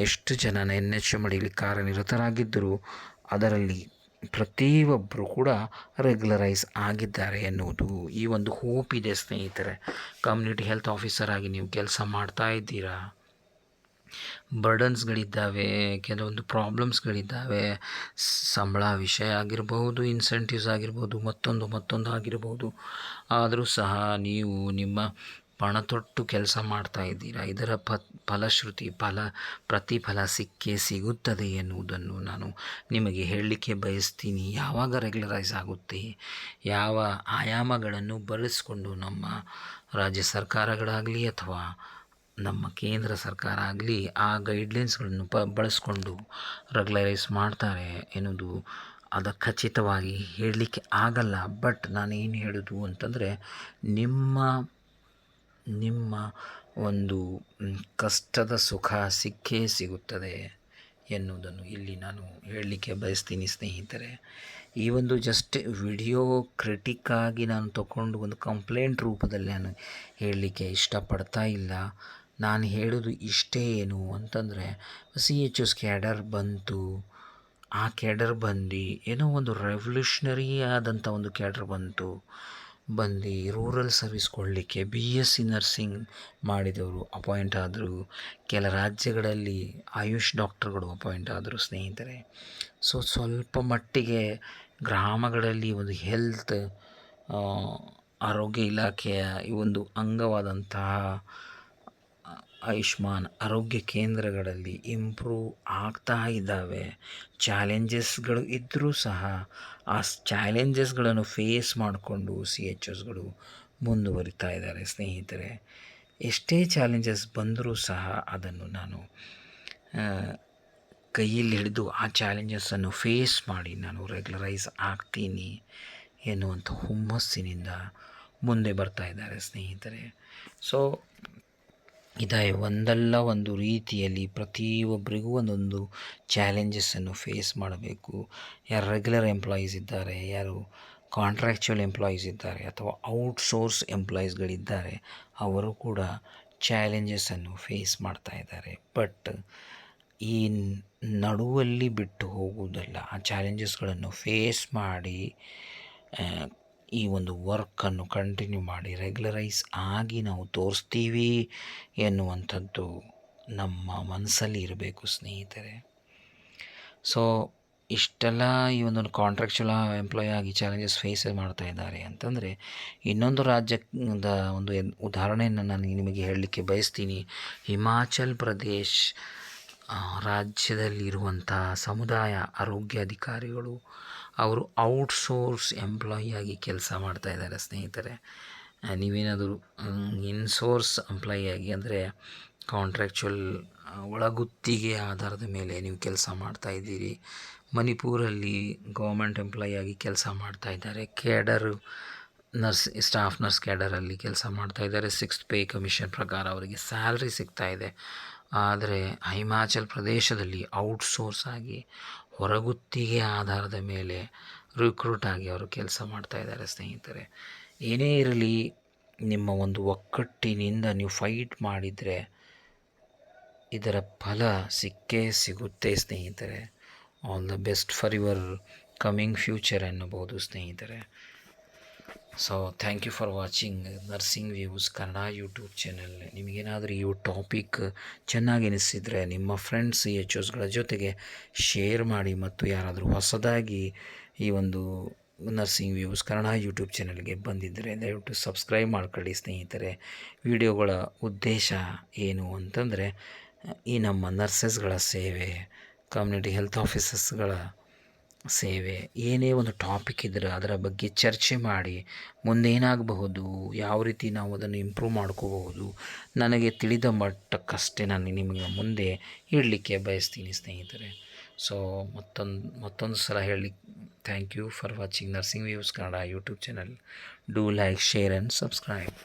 S1: ಎಷ್ಟು ಜನ NHM ಕಾರ್ಯನಿರತರಾಗಿದ್ದರು, ಅದರಲ್ಲಿ ಪ್ರತಿಯೊಬ್ಬರು ಕೂಡ ರೆಗ್ಯುಲರೈಸ್ ಆಗಿದ್ದಾರೆ ಎನ್ನುವುದು ಈ ಒಂದು ಹೋಪ್ ಇದೆ ಸ್ನೇಹಿತರೆ. ಕಮ್ಯುನಿಟಿ ಹೆಲ್ತ್ ಆಫೀಸರ್ ಆಗಿ ನೀವು ಕೆಲಸ ಮಾಡ್ತಾ ಇದ್ದೀರಾ, ಬರ್ಡನ್ಸ್ಗಳಿದ್ದಾವೆ, ಕೆಲವೊಂದು ಪ್ರಾಬ್ಲಮ್ಸ್ಗಳಿದ್ದಾವೆ. ಸಂಬಳ ವಿಷಯ ಆಗಿರ್ಬೋದು, ಇನ್ಸೆಂಟಿವ್ಸ್ ಆಗಿರ್ಬೋದು, ಮತ್ತೊಂದು ಆಗಿರ್ಬೋದು. ಆದರೂ ಸಹ ನೀವು ನಿಮ್ಮ ಪಣ ತೊಟ್ಟು ಕೆಲಸ ಮಾಡ್ತಾ ಇದ್ದೀರಾ. ಇದರ ಫಲಶ್ರುತಿ ಪ್ರತಿಫಲ ಸಿಕ್ಕೇ ಸಿಗುತ್ತದೆ ಎನ್ನುವುದನ್ನು ನಾನು ನಿಮಗೆ ಹೇಳಲಿಕ್ಕೆ ಬಯಸ್ತೀನಿ. ಯಾವಾಗ ರೆಗ್ಯುಲರೈಸ್ ಆಗುತ್ತೆ, ಯಾವ ಆಯಾಮಗಳನ್ನು ಬಳಸಿಕೊಂಡು ನಮ್ಮ ರಾಜ್ಯ ಸರ್ಕಾರಗಳಾಗಲಿ ಅಥವಾ ನಮ್ಮ ಕೇಂದ್ರ ಸರ್ಕಾರ ಆಗಲಿ ಆ ಗೈಡ್ಲೈನ್ಸ್ಗಳನ್ನು ಬಳಸ್ಕೊಂಡು ರೆಗ್ಯುಲರೈಸ್ ಮಾಡ್ತಾರೆ ಎನ್ನುವುದು ಅದು ಖಚಿತವಾಗಿ ಹೇಳಲಿಕ್ಕೆ ಆಗಲ್ಲ. ಬಟ್ ನಾನೇನು ಹೇಳೋದು ಅಂತಂದರೆ, ನಿಮ್ಮ ಒಂದು ಕಷ್ಟದ ಸುಖ ಸಿಕ್ಕೇ ಸಿಗುತ್ತದೆ ಎನ್ನುವುದನ್ನು ಇಲ್ಲಿ ನಾನು ಹೇಳಲಿಕ್ಕೆ ಬಯಸ್ತೀನಿ ಸ್ನೇಹಿತರೆ. ಈ ಒಂದು ಜಸ್ಟ್ ವಿಡಿಯೋ ಕ್ರಿಟಿಕ್ಕಾಗಿ ನಾನು ತಗೊಂಡು ಒಂದು ಕಂಪ್ಲೇಂಟ್ ರೂಪದಲ್ಲಿ ನಾನು ಹೇಳಲಿಕ್ಕೆ ಇಷ್ಟಪಡ್ತಾ ಇಲ್ಲ. ನಾನು ಹೇಳೋದು ಇಷ್ಟೇ, ಏನು ಅಂತಂದರೆ, CHOs ಕ್ಯಾಡರ್ ಬಂತು. ಆ ಕ್ಯಾಡರ್ ಬಂದು ಏನೋ ಒಂದು ರೆವಲ್ಯೂಷ್ನರಿ ಆದಂಥ ಒಂದು ಕ್ಯಾಡರ್ ಬಂದು ರೂರಲ್ ಸರ್ವಿಸ್ ಕೊಡಲಿಕ್ಕೆ BSc ನರ್ಸಿಂಗ್ ಮಾಡಿದವರು ಅಪಾಯಿಂಟ್ ಆದರು. ಕೆಲ ರಾಜ್ಯಗಳಲ್ಲಿ ಆಯುಷ್ ಡಾಕ್ಟರ್ಗಳು ಅಪಾಯಿಂಟ್ ಆದರು ಸ್ನೇಹಿತರೆ. ಸ್ವಲ್ಪ ಮಟ್ಟಿಗೆ ಗ್ರಾಮಗಳಲ್ಲಿ ಒಂದು ಹೆಲ್ತ್ ಆರೋಗ್ಯ ಇಲಾಖೆಯ ಈ ಒಂದು ಅಂಗವಾದಂತಹ ಆಯುಷ್ಮಾನ್ ಆರೋಗ್ಯ ಕೇಂದ್ರಗಳಲ್ಲಿ ಇಂಪ್ರೂವ್ ಆಗ್ತಾ ಇದ್ದಾವೆ. ಚಾಲೆಂಜಸ್ಗಳು ಇದ್ದರೂ ಸಹ ಆ ಚಾಲೆಂಜಸ್ಗಳನ್ನು ಫೇಸ್ ಮಾಡಿಕೊಂಡು CHOsಗಳು ಮುಂದುವರಿತಾ ಇದ್ದಾರೆ ಸ್ನೇಹಿತರೆ. ಎಷ್ಟೇ ಚಾಲೆಂಜಸ್ ಬಂದರೂ ಸಹ ಅದನ್ನು ನಾನು ಕೈಯಲ್ಲಿ ಹಿಡಿದು ಆ ಚಾಲೆಂಜಸ್ಸನ್ನು ಫೇಸ್ ಮಾಡಿ ನಾನು ರೆಗ್ಯುಲರೈಸ್ ಆಗ್ತೀನಿ ಎನ್ನುವಂಥ ಹುಮ್ಮಸ್ಸಿನಿಂದ ಮುಂದೆ ಬರ್ತಾ ಇದ್ದಾರೆ ಸ್ನೇಹಿತರೆ. ಒಂದಲ್ಲ ಒಂದು ರೀತಿಯಲ್ಲಿ ಪ್ರತಿಯೊಬ್ಬರಿಗೂ ಒಂದೊಂದು ಚಾಲೆಂಜಸ್ಸನ್ನು ಫೇಸ್ ಮಾಡಬೇಕು. ಯಾರು ರೆಗ್ಯುಲರ್ ಎಂಪ್ಲಾಯೀಸ್ ಇದ್ದಾರೆ, ಯಾರು ಕಾಂಟ್ರಾಕ್ಚುಯಲ್ ಎಂಪ್ಲಾಯೀಸ್ ಇದ್ದಾರೆ ಅಥವಾ ಔಟ್ಸೋರ್ಸ್ ಎಂಪ್ಲಾಯೀಸ್ಗಳಿದ್ದಾರೆ, ಅವರು ಕೂಡ ಚಾಲೆಂಜಸ್ಸನ್ನು ಫೇಸ್ ಮಾಡ್ತಾ ಇದ್ದಾರೆ. ಬಟ್ ಈ ನಡುವಲ್ಲಿ ಬಿಟ್ಟು ಹೋಗುವುದಲ್ಲ, ಆ ಚಾಲೆಂಜಸ್ಗಳನ್ನು ಫೇಸ್ ಮಾಡಿ ಈ ಒಂದು ವರ್ಕನ್ನು ಕಂಟಿನ್ಯೂ ಮಾಡಿ ರೆಗ್ಯುಲರೈಸ್ ಆಗಿ ನಾವು ತೋರಿಸ್ತೀವಿ ಎನ್ನುವಂಥದ್ದು ನಮ್ಮ ಮನಸ್ಸಲ್ಲಿ ಇರಬೇಕು ಸ್ನೇಹಿತರೆ. ಇಷ್ಟೆಲ್ಲ ಈ ಒಂದು ಕಾಂಟ್ರಾಕ್ಚುಯಲ್ ಎಂಪ್ಲಾಯ್ ಆಗಿ ಚಾಲೆಂಜಸ್ ಫೇಸ್ ಮಾಡ್ತಾ ಇದ್ದಾರೆ ಅಂತಂದರೆ, ಇನ್ನೊಂದು ರಾಜ್ಯದ ಒಂದು ಉದಾಹರಣೆಯನ್ನು ನಾನು ನಿಮಗೆ ಹೇಳಲಿಕ್ಕೆ ಬಯಸ್ತೀನಿ. ಹಿಮಾಚಲ್ ಪ್ರದೇಶ್ ರಾಜ್ಯದಲ್ಲಿರುವಂಥ ಸಮುದಾಯ ಆರೋಗ್ಯ ಅಧಿಕಾರಿಗಳು ಅವರು ಔಟ್ಸೋರ್ಸ್ ಎಂಪ್ಲಾಯಿಯಾಗಿ ಕೆಲಸ ಮಾಡ್ತಾ ಇದ್ದಾರೆ ಸ್ನೇಹಿತರೆ. ನೀವೇನಾದರೂ ಇನ್ಸೋರ್ಸ್ ಎಂಪ್ಲಾಯಿಯಾಗಿ ಅಂದರೆ ಕಾಂಟ್ರಾಕ್ಚುಯಲ್ ಒಳಗುತ್ತಿಗೆ ಆಧಾರದ ಮೇಲೆ ನೀವು ಕೆಲಸ ಮಾಡ್ತಾ ಇದ್ದೀರಿ. ಮಣಿಪುರಲ್ಲಿ ಗೌರ್ಮೆಂಟ್ ಎಂಪ್ಲಾಯಿಯಾಗಿ ಕೆಲಸ ಮಾಡ್ತಾ ಇದ್ದಾರೆ. ಸ್ಟಾಫ್ ನರ್ಸ್ ಕ್ಯಾಡರಲ್ಲಿ ಕೆಲಸ ಮಾಡ್ತಾ ಇದ್ದಾರೆ. 6th ಪೇ ಕಮಿಷನ್ ಪ್ರಕಾರ ಅವರಿಗೆ ಸ್ಯಾಲ್ರಿ ಸಿಗ್ತಾ ಇದೆ. ಆದರೆ ಹಿಮಾಚಲ್ ಪ್ರದೇಶದಲ್ಲಿ ಔಟ್ಸೋರ್ಸ್ ಆಗಿ ಹೊರಗುತ್ತಿಗೆ ಆಧಾರದ ಮೇಲೆ ರಿಕ್ರೂಟ್ ಆಗಿ ಅವರು ಕೆಲಸ ಮಾಡ್ತಾ ಇದ್ದಾರೆ ಸ್ನೇಹಿತರೆ. ಏನೇ ಇರಲಿ, ನಿಮ್ಮ ಒಂದು ಒಕ್ಕಟ್ಟಿನಿಂದ ನೀವು ಫೈಟ್ ಮಾಡಿದರೆ ಇದರ ಫಲ ಸಿಕ್ಕೇ ಸಿಗುತ್ತೆ ಸ್ನೇಹಿತರೆ. All the best for your coming future ಎನ್ನಬಹುದು ಸ್ನೇಹಿತರೆ. Thank you for watching nursing views Kannada YouTube channel. ನಿಮಗೇನಾದರೂ ಈ ಟಾಪಿಕ್ ಚೆನ್ನಾಗಿ ಅನಿಸಿದರೆ ನಿಮ್ಮ ಫ್ರೆಂಡ್ಸ್ CHOsಗಳ ಜೊತೆಗೆ ಶೇರ್ ಮಾಡಿ. ಮತ್ತು ಯಾರಾದರೂ ಹೊಸದಾಗಿ ಈ ಒಂದು ನರ್ಸಿಂಗ್ ವ್ಯೂಸ್ ಕನ್ನಡ ಯೂಟ್ಯೂಬ್ ಚಾನಲ್ಗೆ ಬಂದಿದ್ದರೆ ದಯವಿಟ್ಟು ಸಬ್ಸ್ಕ್ರೈಬ್ ಮಾಡ್ಕೊಳ್ಳಿ ಸ್ನೇಹಿತರೆ. ವಿಡಿಯೋಗಳ ಉದ್ದೇಶ ಏನು ಅಂತಂದರೆ, ಈ ನಮ್ಮ ನರ್ಸಸ್ಗಳ ಸೇವೆ, ಕಮ್ಯುನಿಟಿ ಹೆಲ್ತ್ ಆಫೀಸರ್ಸ್ಗಳ ಸೇವೆ, ಏನೇ ಒಂದು ಟಾಪಿಕ್ ಇದ್ದರೆ ಅದರ ಬಗ್ಗೆ ಚರ್ಚೆ ಮಾಡಿ ಮುಂದೇನಾಗಬಹುದು, ಯಾವ ರೀತಿ ನಾವು ಅದನ್ನು ಇಂಪ್ರೂವ್ ಮಾಡ್ಕೋಬಹುದು, ನನಗೆ ತಿಳಿದ ಮಟ್ಟಕ್ಕಷ್ಟೇ ನಾನು ನಿಮಗೆ ಮುಂದೆ ಹೇಳಲಿಕ್ಕೆ ಬಯಸ್ತೀನಿ ಸ್ನೇಹಿತರೆ. ಮತ್ತೊಂದು ಸಲ ಹೇಳಿ, thank you for watching nursing views Kannada YouTube channel. Do like, share and subscribe.